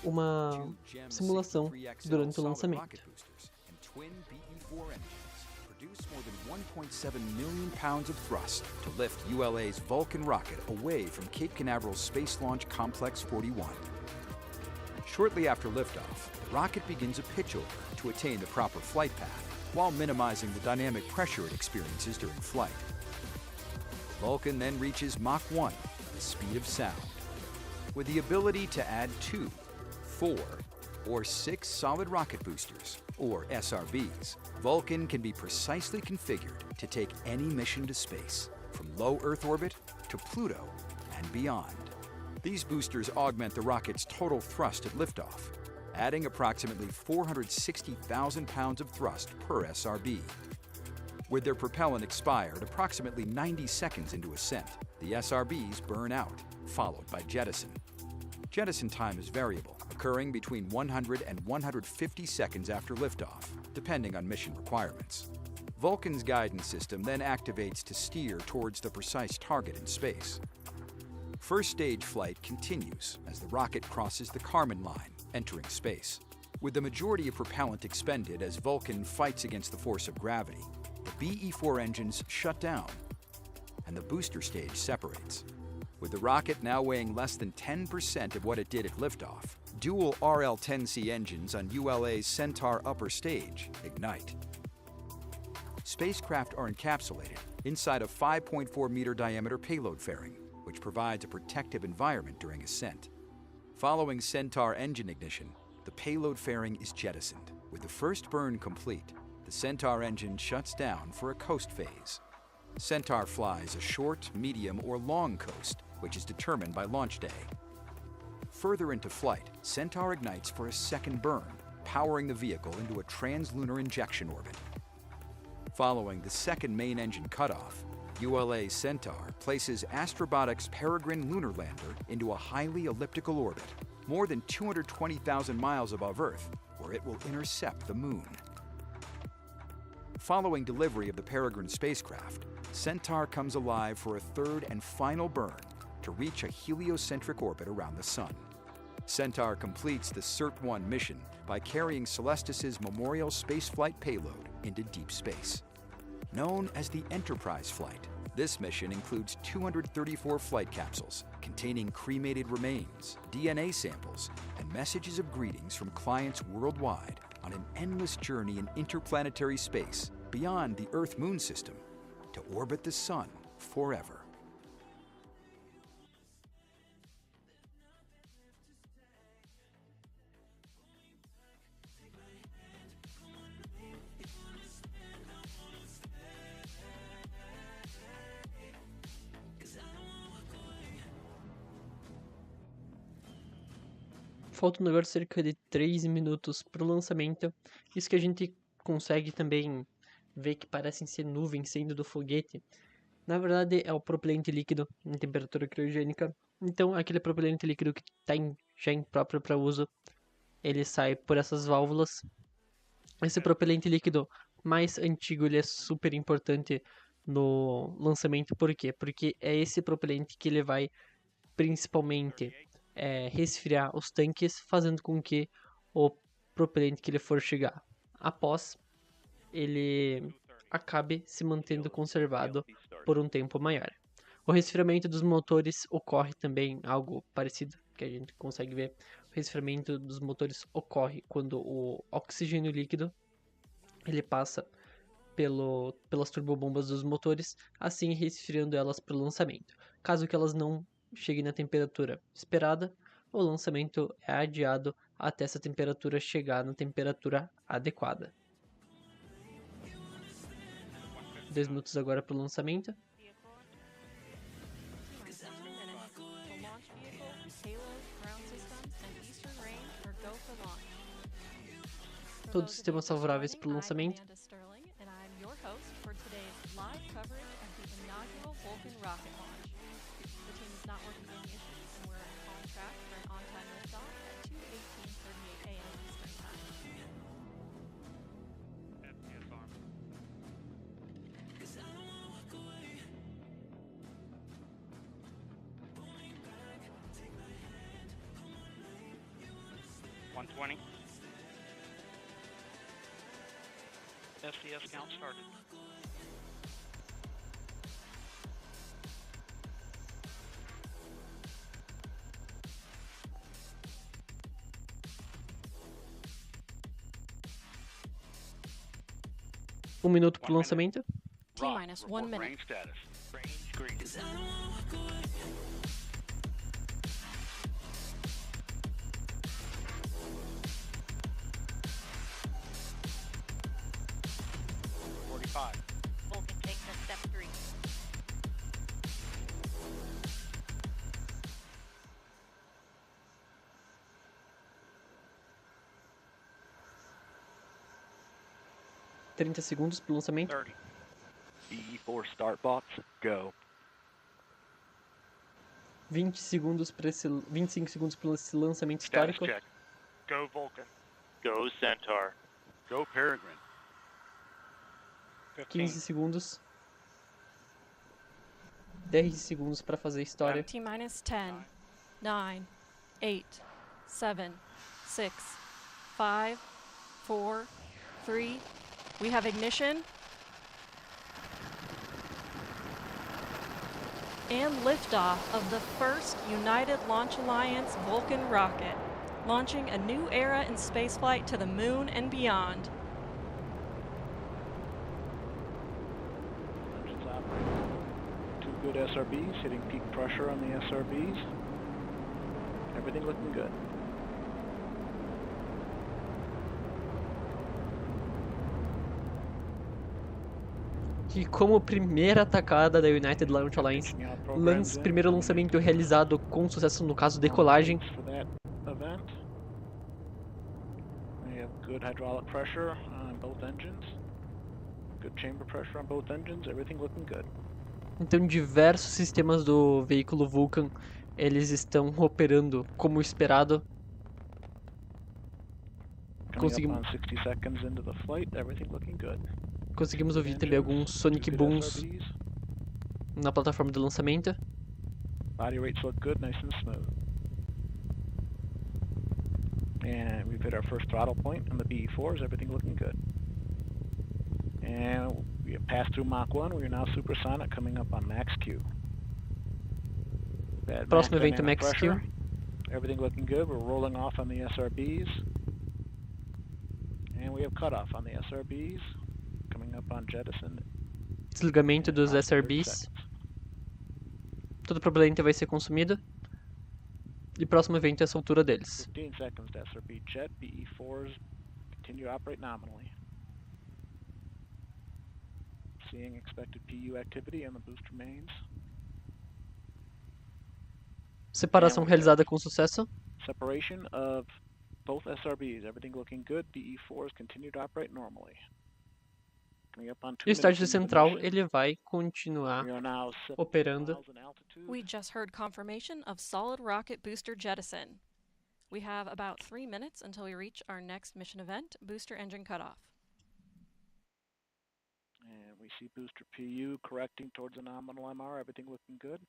uma simulação durante o lançamento. Produce more than 1.7 million pounds of thrust to lift ULA's Vulcan rocket away from Cape Canaveral's Space Launch Complex 41. Shortly after liftoff, the rocket begins a pitchover to attain the proper flight path while minimizing the dynamic pressure it experiences during flight. Vulcan then reaches Mach 1, the speed of sound. With the ability to add 2, 4, or 6 solid rocket boosters, or SRBs, Vulcan can be precisely configured to take any mission to space, from low Earth orbit to Pluto and beyond. These boosters augment the rocket's total thrust at liftoff, adding approximately 460,000 pounds of thrust per SRB. With their propellant expired approximately 90 seconds into ascent, the SRBs burn out, followed by jettison. Jettison time is variable, occurring between 100 and 150 seconds after liftoff, depending on mission requirements. Vulcan's guidance system then activates to steer towards the precise target in space. First stage flight continues as the rocket crosses the Kármán line, entering space. With the majority of propellant expended as Vulcan fights against the force of gravity, the BE-4 engines shut down, and the booster stage separates. With the rocket now weighing less than 10% of what it did at liftoff, dual RL-10C engines on ULA's Centaur upper stage ignite. Spacecraft are encapsulated inside a 5.4-meter diameter payload fairing, which provides a protective environment during ascent. Following Centaur engine ignition, the payload fairing is jettisoned. With the first burn complete, the Centaur engine shuts down for a coast phase. Centaur flies a short, medium, or long coast, which is determined by launch day. Further into flight, Centaur ignites for a second burn, powering the vehicle into a translunar injection orbit. Following the second main engine cutoff, ULA Centaur places Astrobotic's Peregrine Lunar Lander into a highly elliptical orbit, more than 220,000 miles above Earth, where it will intercept the Moon. Following delivery of the Peregrine spacecraft, Centaur comes alive for a third and final burn to reach a heliocentric orbit around the Sun. Centaur completes the CERT-1 mission by carrying Celestis Memorial Spaceflight payload into deep space. Known as the Enterprise flight, this mission includes 234 flight capsules containing cremated remains, DNA samples, and messages of greetings from clients worldwide on an endless journey in interplanetary space beyond the Earth-Moon system to orbit the Sun forever. Faltam agora cerca de 3 minutos para o lançamento. Isso que a gente consegue também ver que parecem ser nuvens saindo do foguete. Na verdade é o propelente líquido em temperatura criogênica. Então aquele propelente líquido que está já impróprio para uso, ele sai por essas válvulas. Esse propelente líquido mais antigo, ele é super importante no lançamento. Por quê? Porque é esse propelente que ele vai principalmente resfriar os tanques, fazendo com que o propelente que ele for chegar após, ele acabe se mantendo conservado por um tempo maior. O resfriamento dos motores ocorre também, algo parecido que a gente consegue ver. O resfriamento dos motores ocorre quando o oxigênio líquido ele passa pelas turbobombas dos motores, assim resfriando elas para o lançamento. Caso que elas não cheguem na temperatura esperada, o lançamento é adiado até essa temperatura chegar na temperatura adequada. 2 minutos agora para o lançamento. Todos os sistemas favoráveis para o lançamento. SCS count started. Um minuto para o lançamento. T-minus 1 minute. Range status. Range green. 45. Vulcan takes a step 3. $30 segundos para o lançamento. 30. EE4 start box, go. 25 segundos para esse lançamento histórico. Status check. Go Vulcan. Go Centaur. Go Peregrine. 15 segundos. 10 segundos para fazer história. T-minus 10, 9, 8, 7, 6, 5, 4, 3. We have ignition. And liftoff of the first United Launch Alliance Vulcan rocket, launching a new era in spaceflight to the moon and beyond. Engines operating. 2 good SRBs, hitting peak pressure on the SRBs. Everything looking good. Que como primeira atacada da United Launch Alliance, primeiro lançamento realizado com sucesso no caso decolagem. We have good hydraulic pressure on both engines. Good chamber pressure on both engines. Everything looking good. Então diversos sistemas do veículo Vulcan, eles estão operando como esperado. Coming up on 60 seconds into the flight, everything looking good. Conseguimos ouvir também alguns sonic booms na plataforma do lançamento. Body rates look good, nice and smooth. And we've hit our first throttle point on the BE4s, everything looking good. And we have passed through Mach 1, we are now supersonic, coming up on max Q. Próximo evento max Q. Everything looking good, we're rolling off on the SRBs. And we have cutoff on the SRBs, coming up on jettison. Desligamento dos SRBs. Todo o propelente vai ser consumido. E próximo evento é essa altura deles. 15 seconds to SRB jet, BE4s continue to operate nominally. Seeing expected PU activity on the booster mains. Separação realizada com sucesso. Separation of both SRBs, everything looking good, BE4s continue to operate normally. E o estágio central ele vai continuar operando. We just heard confirmation of solid rocket booster jettison. We have about 3 minutes until we reach our next mission event, booster engine cutoff. And we see booster PU correcting towards a nominal MR, everything looking good.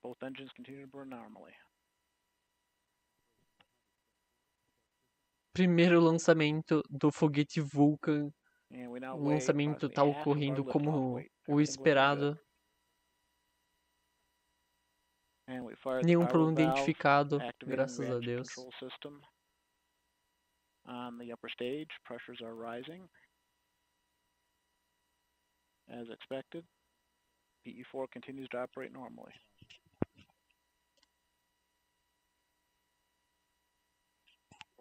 Both engines continue to burn normally. Primeiro lançamento do foguete Vulcan. O lançamento está ocorrendo como o esperado. Nenhum problema identificado, graças a Deus. On the upper stage, pressures are rising. As expected, PE4 continues to operate normally.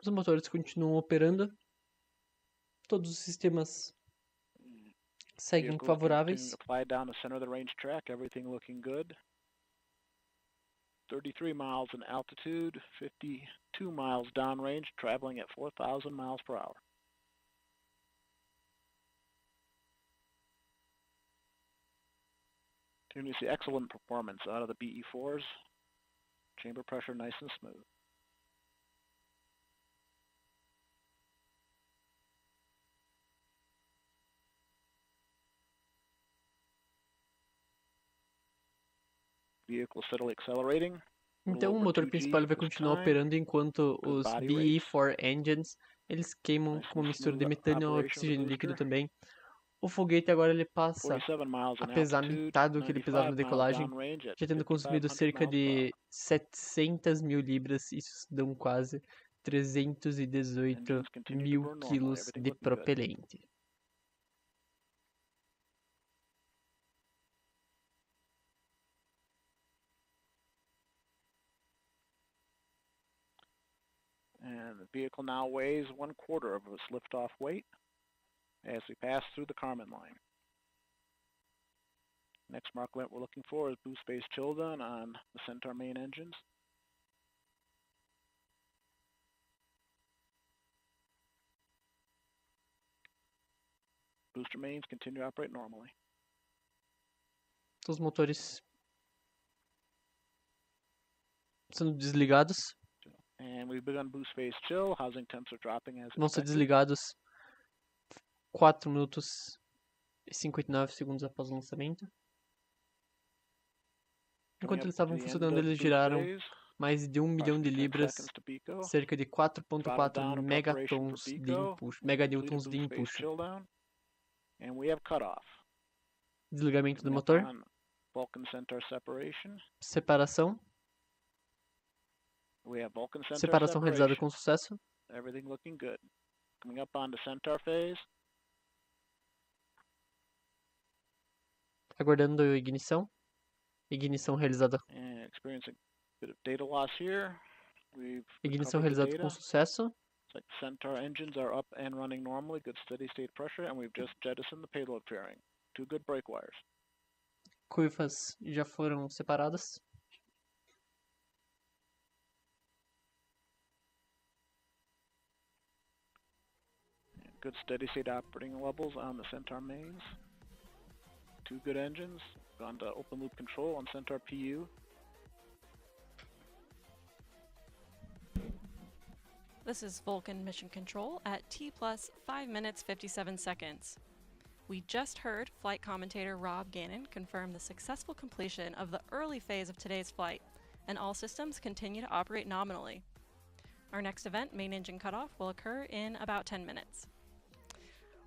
Os motores continuam operando. Todos os sistemas seguem favoráveis. Apply down the center of the range track, everything looking good. 33 miles in altitude, 52 miles downrange, traveling at 4,000 miles per hour. Continue to see excellent performance out of the BE4s. Chamber pressure nice and smooth. Vehicle steadily accelerating. Então o motor principal vai continuar operando enquanto os BE4 engines eles queimam com uma mistura de metano e oxigênio líquido também. O foguete agora ele passa a pesar metade do que ele pesava na decolagem, já tendo consumido cerca de 700 mil libras, isso dão quase 318 mil quilos de propelente. And the vehicle now weighs 1/4 of its liftoff weight as we pass through the Kármán line. Next mark event we're looking for is boost phase chill down on the Centaur main engines. Booster mains continue to operate normally. Os motores sendo desligados. And we've begun boost phase chill. Housing temps are dropping as Vão ser expected. desligados 4 minutos e 59 segundos após o lançamento. Enquanto eles estavam funcionando, eles giraram mais de 1 milhão de libras, cerca de 4,4 megatons de empuxo, meganewtons de empuxo. And we have cutoff. Desligamento do motor. Vulcan Centaur separation. Separação. We have Vulcan Centaur Separação realizada com sucesso. Everything looking good. Coming up on the Centaur phase. Aguardando a ignição. Ignição realizada. And experiencing a bit of data loss here. We've Ignição recovered the realizada com data. sucesso. It's like Centaur engines are up and running normally, good steady state pressure, and we've just jettisoned the payload fairing. 2 good brake wires. Curvas já foram separadas. Good steady state operating levels on the Centaur mains. 2 good engines. Gone to open loop control on Centaur PU. This is Vulcan Mission Control at T plus 5 minutes 57 seconds. We just heard flight commentator Rob Gannon confirm the successful completion of the early phase of today's flight, and all systems continue to operate nominally. Our next event, main engine cutoff, will occur in about 10 minutes.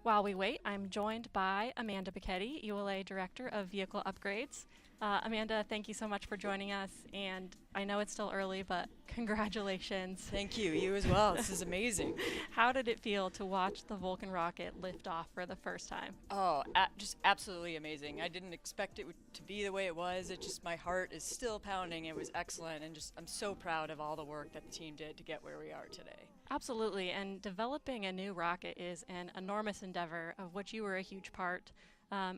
While we wait, I'm joined by Amanda Bicchetti, ULA Director of Vehicle Upgrades. Amanda, thank you so much for joining us, and I know it's still early, but congratulations. Thank you. You as well. This is amazing. How did it feel to watch the Vulcan rocket lift off for the first time? Oh, just absolutely amazing. I didn't expect it to be the way it was. It just, my heart is still pounding. It was excellent, and just I'm so proud of all the work that the team did to get where we are today. Absolutely, and developing a new rocket is an enormous endeavor of which you were a huge part.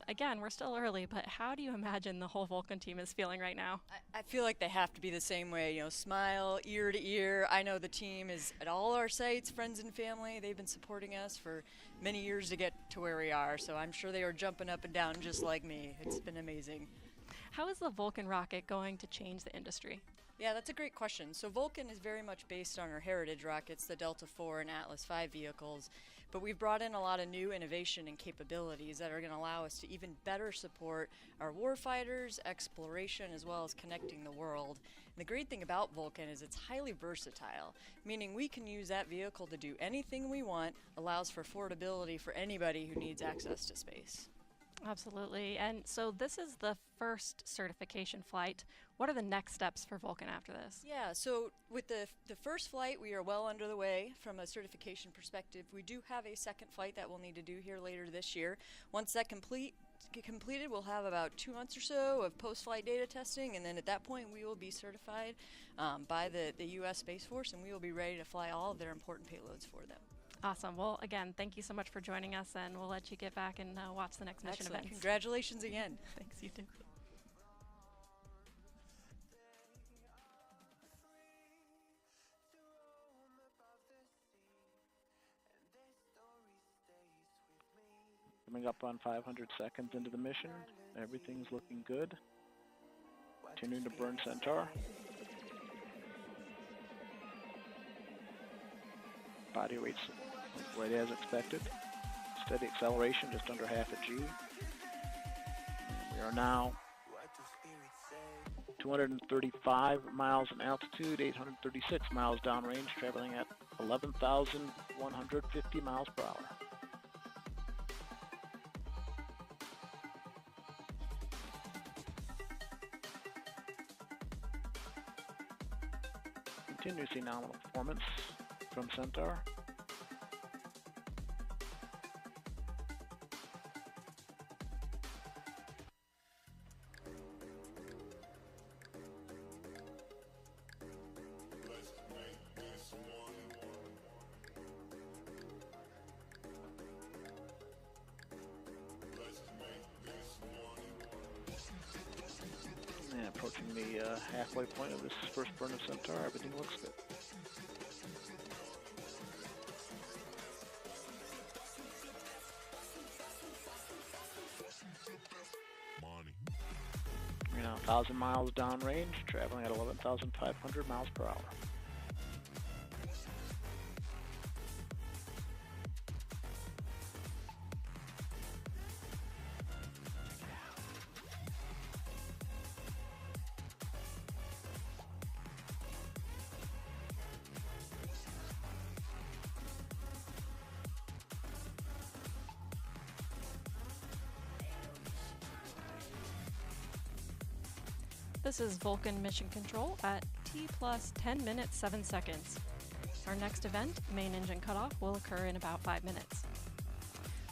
Again, we're still early, but how do you imagine the whole Vulcan team is feeling right now? I feel like they have to be the same way, you know, smile ear to ear. I know the team is at all our sites, friends and family. They've been supporting us for many years to get to where we are, so I'm sure they are jumping up and down just like me. It's been amazing. How is the Vulcan rocket going to change the industry? Yeah, that's a great question. So Vulcan is very much based on our heritage rockets, the Delta IV and Atlas V vehicles, but we've brought in a lot of new innovation and capabilities that are going to allow us to even better support our warfighters, exploration, as well as connecting the world. And the great thing about Vulcan is it's highly versatile, meaning we can use that vehicle to do anything we want, allows for affordability for anybody who needs access to space. Absolutely. And so this is the first certification flight. What are the next steps for Vulcan after this? Yeah, so with the first flight, we are well under the way from a certification perspective. We do have a second flight that we'll need to do here later this year. Once that completed, we'll have about 2 months or so of post-flight data testing, and then at that point we will be certified by the U.S. Space Force, and we will be ready to fly all of their important payloads for them. Awesome. Well, again, thank you so much for joining us, and we'll let you get back and watch the next mission events. Congratulations again. Thanks, you too. Coming up on 500 seconds into the mission. Everything's looking good. Continuing to burn Centaur. Body weight's right as expected. Steady acceleration, just under half a G. We are now 235 miles in altitude, 836 miles downrange, traveling at 11,150 miles per hour. Continue to see nominal performance from Centaur. And approaching the halfway point of this first burn of Centaur, everything looks good. We're now 1,000 miles downrange, traveling at 11,500 miles per hour. This is Vulcan Mission Control at T plus 10 minutes 7 seconds. Our next event, main engine cutoff, will occur in about 5 minutes.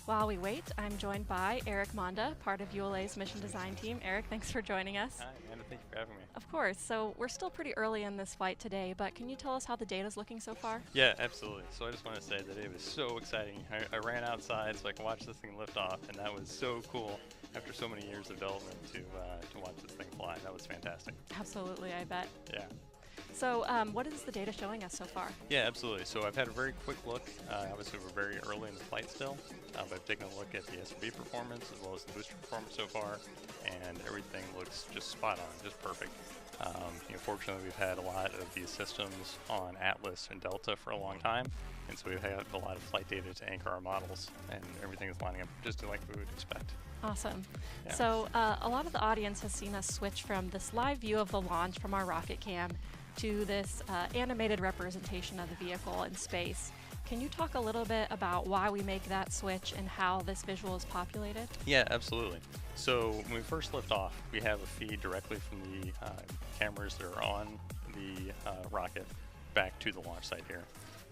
While we wait, I'm joined by Eric Monda, part of ULA's mission design team. Eric, thanks for joining us. Hi, Amanda, thank you for having me. Of course. So we're still pretty early in this flight today, but can you tell us how the data's looking so far? Yeah, absolutely. So I just want to say that it was so exciting. I ran outside so I could watch this thing lift off, and that was so cool after so many years of development to watch this thing fly. That was fantastic. Absolutely, I bet. Yeah. So what is the data showing us so far? Yeah, absolutely. So I've had a very quick look. Obviously, we're very early in the flight still, but I've taken a look at the SRB performance as well as the booster performance so far, and everything looks just spot on, just perfect. Fortunately, we've had a lot of these systems on Atlas and Delta for a long time, and so we've had a lot of flight data to anchor our models, and everything is lining up just like we would expect. Awesome. Yeah. So a lot of the audience has seen us switch from this live view of the launch from our rocket cam to this animated representation of the vehicle in space. Can you talk a little bit about why we make that switch and how this visual is populated? Yeah, absolutely. So when we first lift off, we have a feed directly from the cameras that are on the rocket back to the launch site here.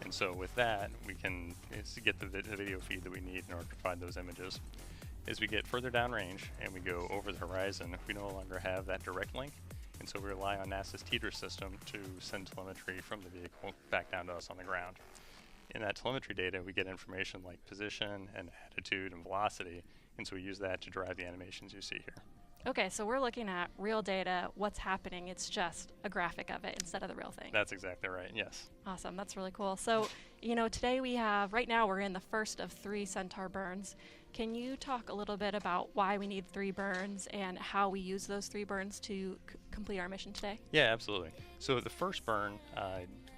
And so with that, we can get the video feed that we need in order to provide those images. As we get further downrange and we go over the horizon, we no longer have that direct link. And so we rely on NASA's teeter system to send telemetry from the vehicle back down to us on the ground. In that telemetry data, we get information like position and attitude and velocity, and so we use that to drive the animations you see here. Okay, so we're looking at real data, what's happening, it's just a graphic of it instead of the real thing. That's exactly right, yes. Awesome, that's really cool. So, today right now we're in the first of 3 Centaur burns. Can you talk a little bit about why we need 3 burns and how we use those 3 burns to complete our mission today? Yeah, absolutely. So the first burn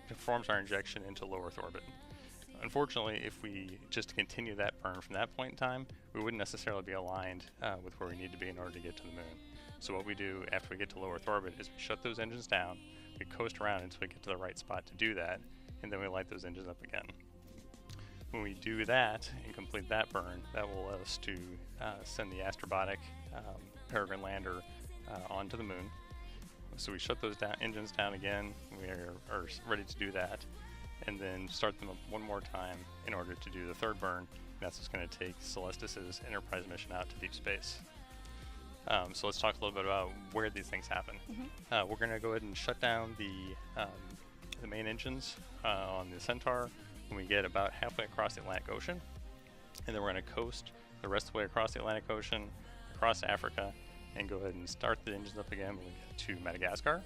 performs our injection into low Earth orbit. Unfortunately, if we just continue that burn from that point in time, we wouldn't necessarily be aligned with where we need to be in order to get to the moon. So what we do after we get to low Earth orbit is we shut those engines down, we coast around until we get to the right spot to do that, and then we light those engines up again. When we do that and complete that burn, that will allow us to send the astrobotic Peregrine Lander onto the moon. So we shut those engines down again, we are ready to do that, and then start them up one more time in order to do the third burn. That's what's going to take Celestis' Enterprise mission out to deep space. So let's talk a little bit about where these things happen. We're going to go ahead and shut down the main engines on the Centaur when we get about halfway across the Atlantic Ocean, and then we're going to coast the rest of the way across the Atlantic Ocean, across Africa, and go ahead and start the engines up again when we get to Madagascar,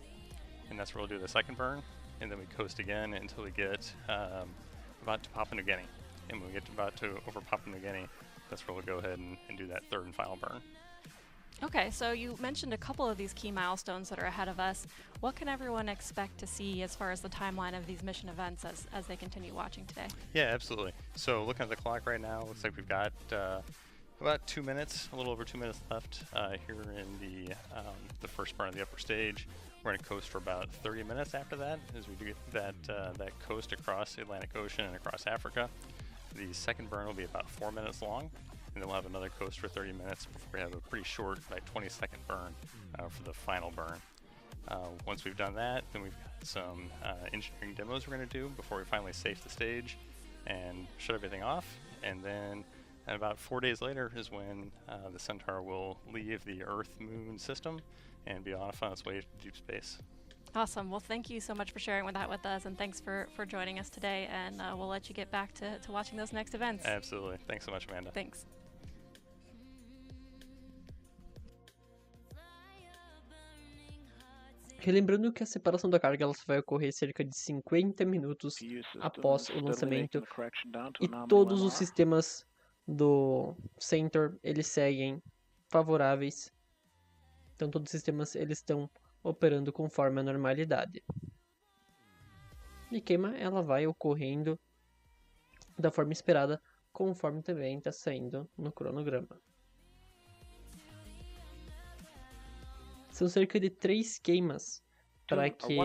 and that's where we'll do the second burn. And then we coast again until we get about to Papua New Guinea. And when we get over Papua New Guinea, that's where we'll go ahead and do that third and final burn. Okay, so you mentioned a couple of these key milestones that are ahead of us. What can everyone expect to see as far as the timeline of these mission events as they continue watching today? Yeah, absolutely. So looking at the clock right now, looks like we've got about 2 minutes, a little over 2 minutes left here in the first burn of the upper stage. We're going to coast for about 30 minutes after that as we do that coast across the Atlantic Ocean and across Africa. The second burn will be about 4 minutes long, and then we'll have another coast for 30 minutes before we have a pretty short, like 20-second burn for the final burn. Once we've done that, then we've got some engineering demos we're going to do before we finally safe the stage and shut everything off. And then about 4 days later is when the Centaur will leave the Earth-Moon system and be off on its way to deep space. Awesome. Well, thank you so much for sharing that with us, and thanks for joining us today, and we'll let you get back to watching those next events. Absolutely. Thanks so much, Amanda. Thanks. Relembrando que a separação da carga ela só vai ocorrer cerca de 50 minutos após o lançamento, e todos os sistemas do Centaur eles seguem favoráveis. Então todos os sistemas eles estão operando conforme a normalidade. E a queima ela vai ocorrendo da forma esperada, conforme também está saindo no cronograma. São cerca de 3 queimas para que...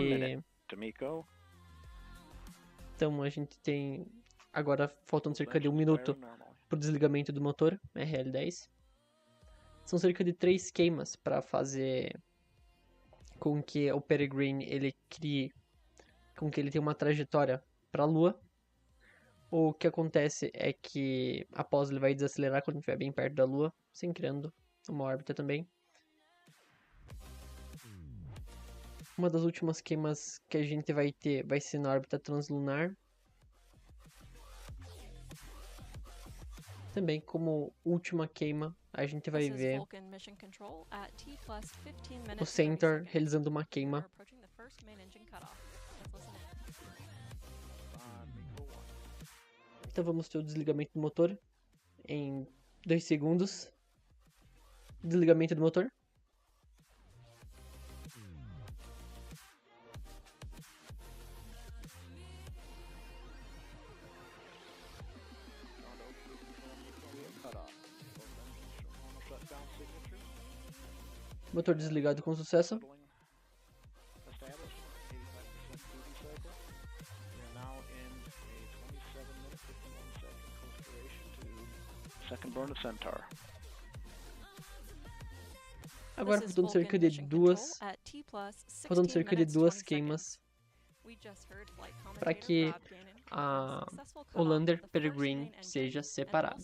Então a gente tem agora faltando cerca de 1 minuto para o desligamento do motor RL10. São cerca de 3 queimas para fazer com que o Peregrine ele crie, com que ele tenha uma trajetória para a Lua. O que acontece é que após ele vai desacelerar quando estiver bem perto da Lua, sem criando uma órbita também. Uma das últimas queimas que a gente vai ter vai ser na órbita translunar. Também como última queima, a gente vai ver o Centaur realizando uma queima. Então vamos ter o desligamento do motor em 2 segundos. Desligamento do motor. Motor desligado com sucesso. Established 85% duty cycle. We are now in a 27-minute, 51-second coast duration to second burn of Centaur. Agora faltando cerca de duas queimas para que o lander Peregrine seja separado.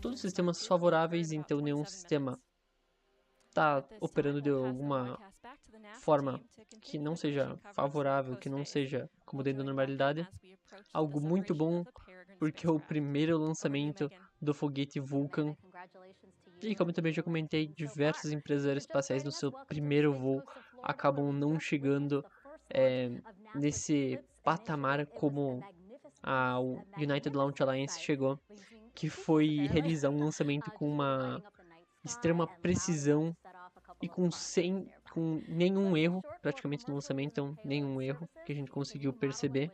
Todos os sistemas favoráveis, então nenhum sistema está operando de alguma forma que não seja favorável, que não seja como dentro da normalidade. Algo muito bom, porque é o primeiro lançamento do foguete Vulcan. E como eu também já comentei, diversas empresas aeroespaciais no seu primeiro voo acabam não chegando nesse patamar como a United Launch Alliance chegou, que foi realizar um lançamento com uma extrema precisão e com nenhum erro, praticamente no lançamento, então nenhum erro que a gente conseguiu perceber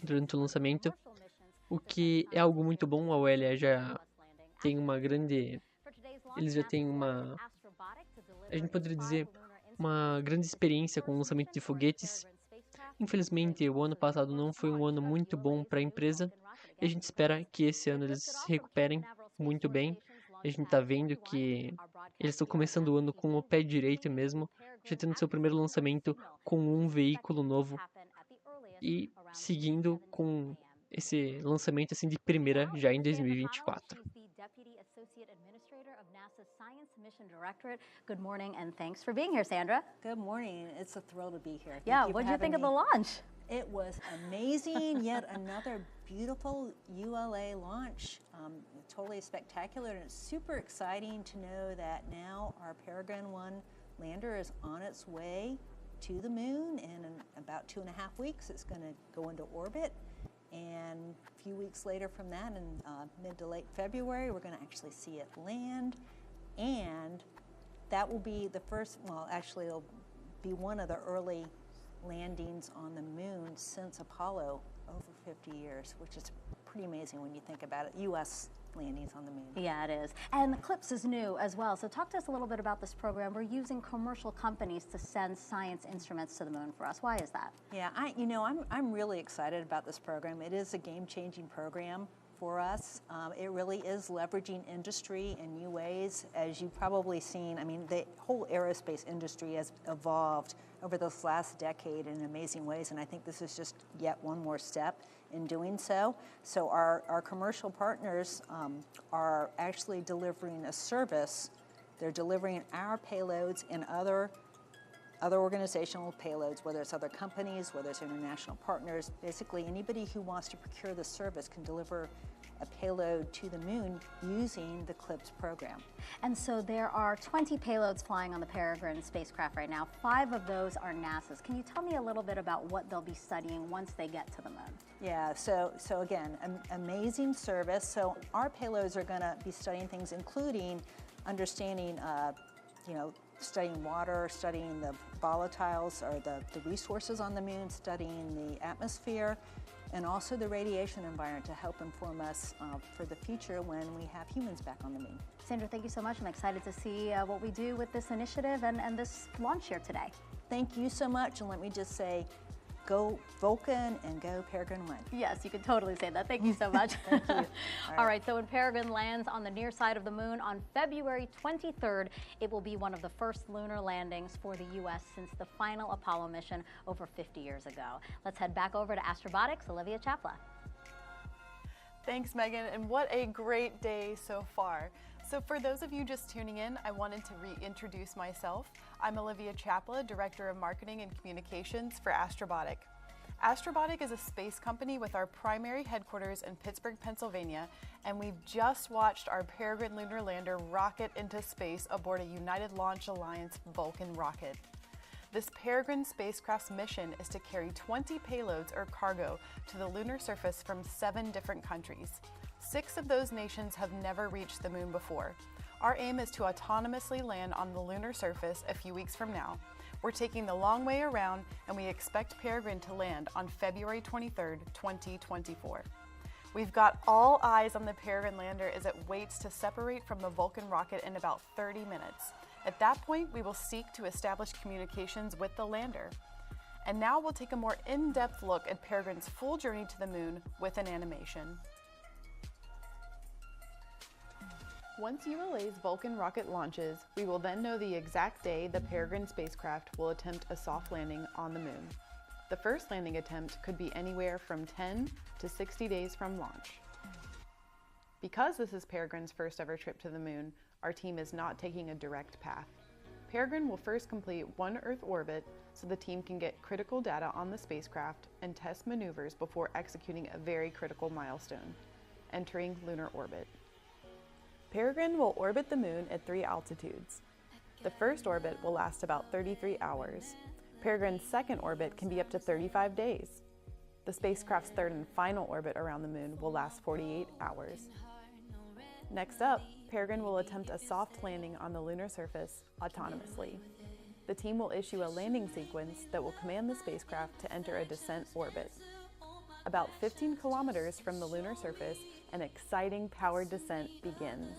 durante o lançamento, o que é algo muito bom. A ULA já tem uma grande, eles já têm uma, a gente poderia dizer, uma grande experiência com o lançamento de foguetes. Infelizmente, o ano passado não foi um ano muito bom para a empresa, e a gente espera que esse ano eles se recuperem muito bem. A gente está vendo que eles estão começando o ano com o pé direito mesmo, já tendo seu primeiro lançamento com um veículo novo e seguindo com esse lançamento assim de primeira já em 2024. Deputy Associate Administrator of NASA's Science Mission Directorate. Good morning and thanks for being here, Sandra. Good morning. It's a thrill to be here. Yeah, what did you think of the launch? It was amazing. Yet another beautiful ULA launch. Totally spectacular, and it's super exciting to know that now our Peregrine 1 lander is on its way to the moon, and in about 2.5 weeks it's going to go into orbit. And a few weeks later from that, in mid to late February, we're going to actually see it land. And that will be the first, well, actually it'll be one of the early landings on the moon since Apollo, over 50 years, which is pretty amazing when you think about it. U.S. landings on the moon. Yeah, it is. And CLIPS is new as well. So talk to us a little bit about this program. We're using commercial companies to send science instruments to the moon for us. Why is that? Yeah, I'm really excited about this program. It is a game-changing program for us. It really is leveraging industry in new ways. As you've probably seen, I mean, the whole aerospace industry has evolved over this last decade in amazing ways, and I think this is just yet one more step in doing so. So our commercial partners are actually delivering a service. They're delivering our payloads and other organizational payloads, whether it's other companies, whether it's international partners. Basically, anybody who wants to procure the service can deliver a payload to the moon using the CLIPS program. And so there are 20 payloads flying on the Peregrine spacecraft right now. 5 of those are NASA's. Can you tell me a little bit about what they'll be studying once they get to the moon? Yeah, so again, amazing service. So our payloads are going to be studying things including understanding, studying water, studying the volatiles or the resources on the moon, studying the atmosphere, and also the radiation environment to help inform us for the future when we have humans back on the moon. Sandra, thank you so much. I'm excited to see what we do with this initiative and this launch here today. Thank you so much, and let me just say, go Vulcan and go Peregrine 1. Yes, you can totally say that. Thank you so much. Thank you. All right, so when Peregrine lands on the near side of the moon on February 23rd, it will be one of the first lunar landings for the U.S. since the final Apollo mission over 50 years ago. Let's head back over to Astrobotics, Olivia Chapla. Thanks, Megan, and what a great day so far. So for those of you just tuning in, I wanted to reintroduce myself. I'm Olivia Chapla, Director of Marketing and Communications for Astrobotic. Astrobotic is a space company with our primary headquarters in Pittsburgh, Pennsylvania, and we've just watched our Peregrine Lunar Lander rocket into space aboard a United Launch Alliance Vulcan rocket. This Peregrine spacecraft's mission is to carry 20 payloads or cargo to the lunar surface from 7 different countries. 6 of those nations have never reached the moon before. Our aim is to autonomously land on the lunar surface a few weeks from now. We're taking the long way around, and we expect Peregrine to land on February 23rd, 2024. We've got all eyes on the Peregrine lander as it waits to separate from the Vulcan rocket in about 30 minutes. At that point, we will seek to establish communications with the lander. And now we'll take a more in-depth look at Peregrine's full journey to the moon with an animation. Once ULA's Vulcan rocket launches, we will then know the exact day the Peregrine spacecraft will attempt a soft landing on the moon. The first landing attempt could be anywhere from 10 to 60 days from launch. Because this is Peregrine's first ever trip to the moon, our team is not taking a direct path. Peregrine will first complete one Earth orbit so the team can get critical data on the spacecraft and test maneuvers before executing a very critical milestone, entering lunar orbit. Peregrine will orbit the moon at 3 altitudes. The first orbit will last about 33 hours. Peregrine's second orbit can be up to 35 days. The spacecraft's third and final orbit around the moon will last 48 hours. Next up, Peregrine will attempt a soft landing on the lunar surface autonomously. The team will issue a landing sequence that will command the spacecraft to enter a descent orbit. About 15 kilometers from the lunar surface, an exciting powered descent begins.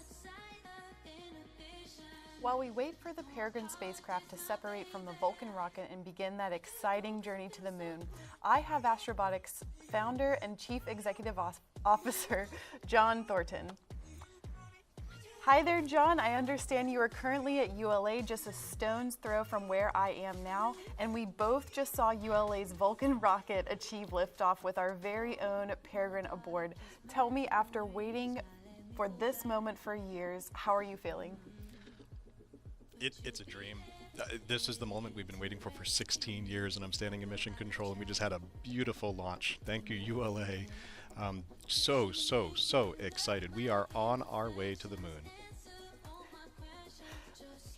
While we wait for the Peregrine spacecraft to separate from the Vulcan rocket and begin that exciting journey to the moon, I have Astrobotics founder and Chief Executive Officer, John Thornton. Hi there, John. I understand you are currently at ULA, just a stone's throw from where I am now, and we both just saw ULA's Vulcan rocket achieve liftoff with our very own Peregrine aboard. Tell me, after waiting for this moment for years, how are you feeling? It's a dream. This is the moment we've been waiting for 16 years, and I'm standing in mission control, and we just had a beautiful launch. Thank you, ULA. So excited. We are on our way to the moon.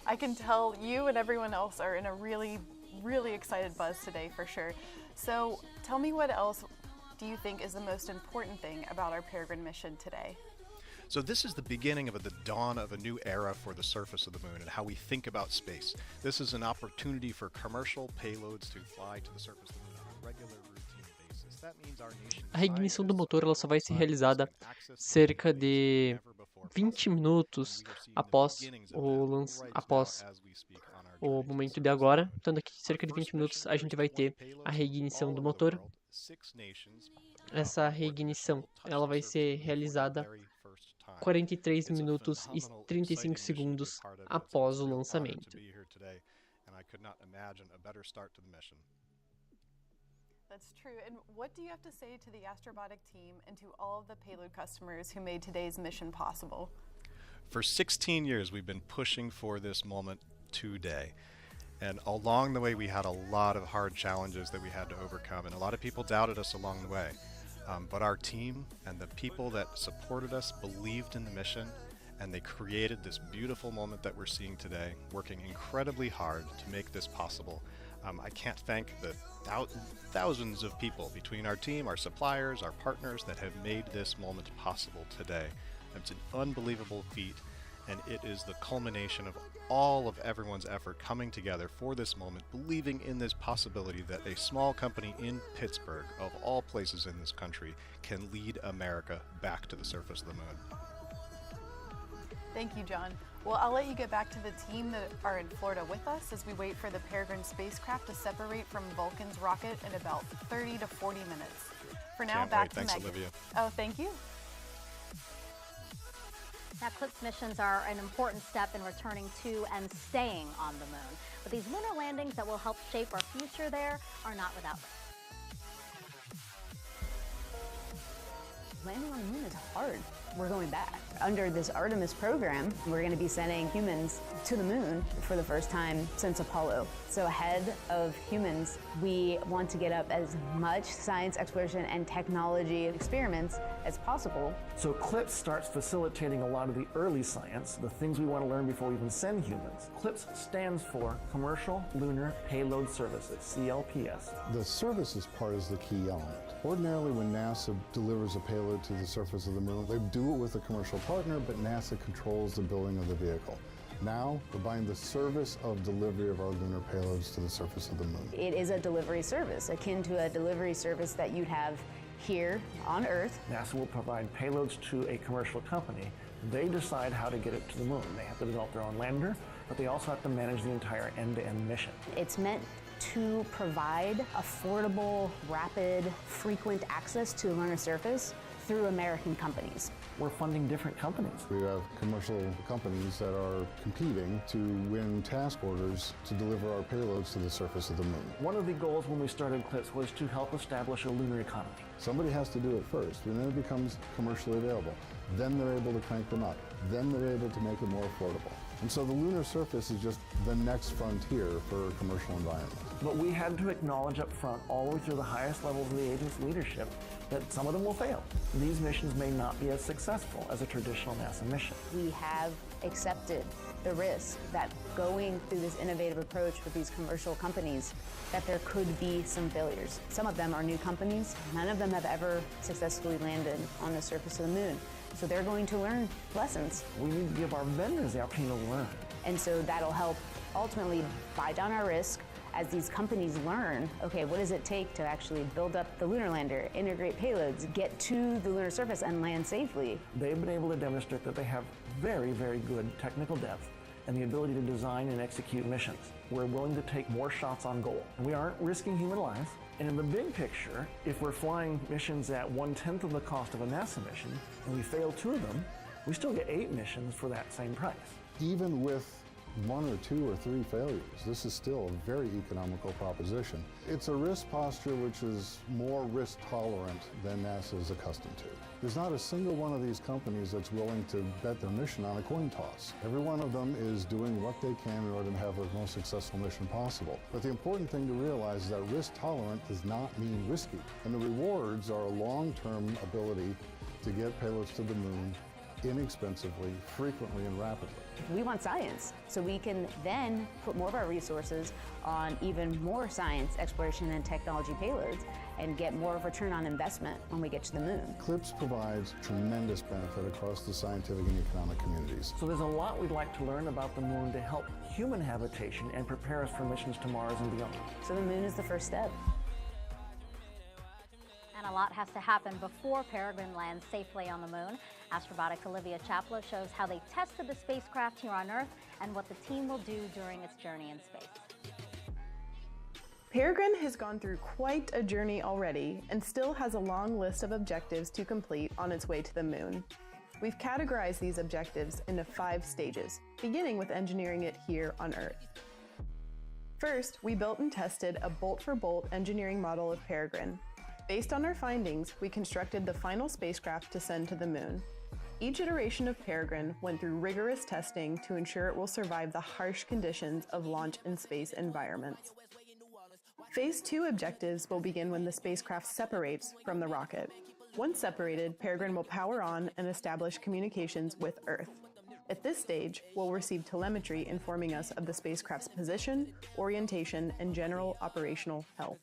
I can tell you and everyone else are in a really excited buzz today for sure. So tell me, what else do you think is the most important thing about our Peregrine mission today? So this is the beginning of the dawn of a new era for the surface of the moon and how we think about space. This is an opportunity for commercial payloads to fly to the surface of the moon on a regular routine basis. That means our nation. A reignição do motor ela só vai ser realizada cerca de 20 minutos após o momento de agora. Então daqui cerca de 20 minutos a gente vai ter a reignição do motor. Essa reignição ela vai ser realizada 43 minutos e 35 segundos após o lançamento. That's true. And what do you have to say to the Astrobotic team and to all of the payload customers who made today's mission possible? For 16 years, we've been pushing for this moment today. And along the way, we had a lot of hard challenges that we had to overcome, and a lot of people doubted us along the way. But our team and the people that supported us believed in the mission, and they created this beautiful moment that we're seeing today, working incredibly hard to make this possible. I can't thank the thousands of people between our team, our suppliers, our partners that have made this moment possible today. It's an unbelievable feat, and it is the culmination of all of everyone's effort coming together for this moment, believing in this possibility that a small company in Pittsburgh, of all places in this country, can lead America back to the surface of the moon. Thank you, John. Well, I'll let you get back to the team that are in Florida with us as we wait for the Peregrine spacecraft to separate from Vulcan's rocket in about 30 to 40 minutes. For now, back to Megan. Thanks, Olivia. Oh, thank you. Now, CLIPS missions are an important step in returning to and staying on the moon. But these lunar landings that will help shape our future there are not without risk. Landing on the moon is hard. We're going back. Under this Artemis program, we're going to be sending humans to the moon for the first time since Apollo. So ahead of humans, we want to get up as much science, exploration, and technology experiments as possible. So CLIPS starts facilitating a lot of the early science, the things we want to learn before we even send humans. CLIPS stands for Commercial Lunar Payload Services, CLPS. The services part is the key element. Ordinarily, when NASA delivers a payload to the surface of the moon, they do it with a commercial partner, but NASA controls the building of the vehicle. Now, we're buying the service of delivery of our lunar payloads to the surface of the moon. It is a delivery service, akin to a delivery service that you'd have here on Earth. NASA will provide payloads to a commercial company. They decide how to get it to the moon. They have to develop their own lander, but they also have to manage the entire end-to-end mission. It's meant to provide affordable, rapid, frequent access to the lunar surface through American companies. We're funding different companies. We have commercial companies that are competing to win task orders to deliver our payloads to the surface of the moon. One of the goals when we started CLIPS was to help establish a lunar economy. Somebody has to do it first, and then it becomes commercially available. Then they're able to crank them up. Then they're able to make it more affordable. And so the lunar surface is just the next frontier for a commercial environment. But we had to acknowledge up front, all the way through the highest levels of the agency's leadership, that some of them will fail. These missions may not be as successful as a traditional NASA mission. We have accepted the risk that going through this innovative approach with these commercial companies, that there could be some failures. Some of them are new companies. None of them have ever successfully landed on the surface of the moon. So they're going to learn lessons. We need to give our vendors the opportunity to learn. And so that'll help ultimately buy down our risk as these companies learn, okay, what does it take to actually build up the lunar lander, integrate payloads, get to the lunar surface and land safely. They've been able to demonstrate that they have very, very good technical depth and the ability to design and execute missions. We're willing to take more shots on goal. We aren't risking human lives. And in the big picture, if we're flying missions at 1/10 of the cost of a NASA mission, and we fail 2 of them, we still get 8 missions for that same price. Even with 1 or 2 or 3 failures, this is still a very economical proposition. It's a risk posture which is more risk tolerant than NASA is accustomed to. There's not a single one of these companies that's willing to bet their mission on a coin toss. Every one of them is doing what they can in order to have the most successful mission possible. But the important thing to realize is that risk tolerant does not mean risky. And the rewards are a long-term ability to get payloads to the moon inexpensively, frequently, and rapidly. We want science, so we can then put more of our resources on even more science, exploration, and technology payloads and get more of a return on investment when we get to the moon. CLIPS provides tremendous benefit across the scientific and economic communities. So there's a lot we'd like to learn about the moon to help human habitation and prepare us for missions to Mars and beyond. So the moon is the first step. And a lot has to happen before Peregrine lands safely on the moon. Astrobotics' Olivia Chaplow shows how they tested the spacecraft here on Earth and what the team will do during its journey in space. Peregrine has gone through quite a journey already and still has a long list of objectives to complete on its way to the moon. We've categorized these objectives into 5 stages, beginning with engineering it here on Earth. First, we built and tested a bolt-for-bolt engineering model of Peregrine. Based on our findings, we constructed the final spacecraft to send to the moon. Each iteration of Peregrine went through rigorous testing to ensure it will survive the harsh conditions of launch and space environments. Phase 2 objectives will begin when the spacecraft separates from the rocket. Once separated, Peregrine will power on and establish communications with Earth. At this stage, we'll receive telemetry informing us of the spacecraft's position, orientation, and general operational health.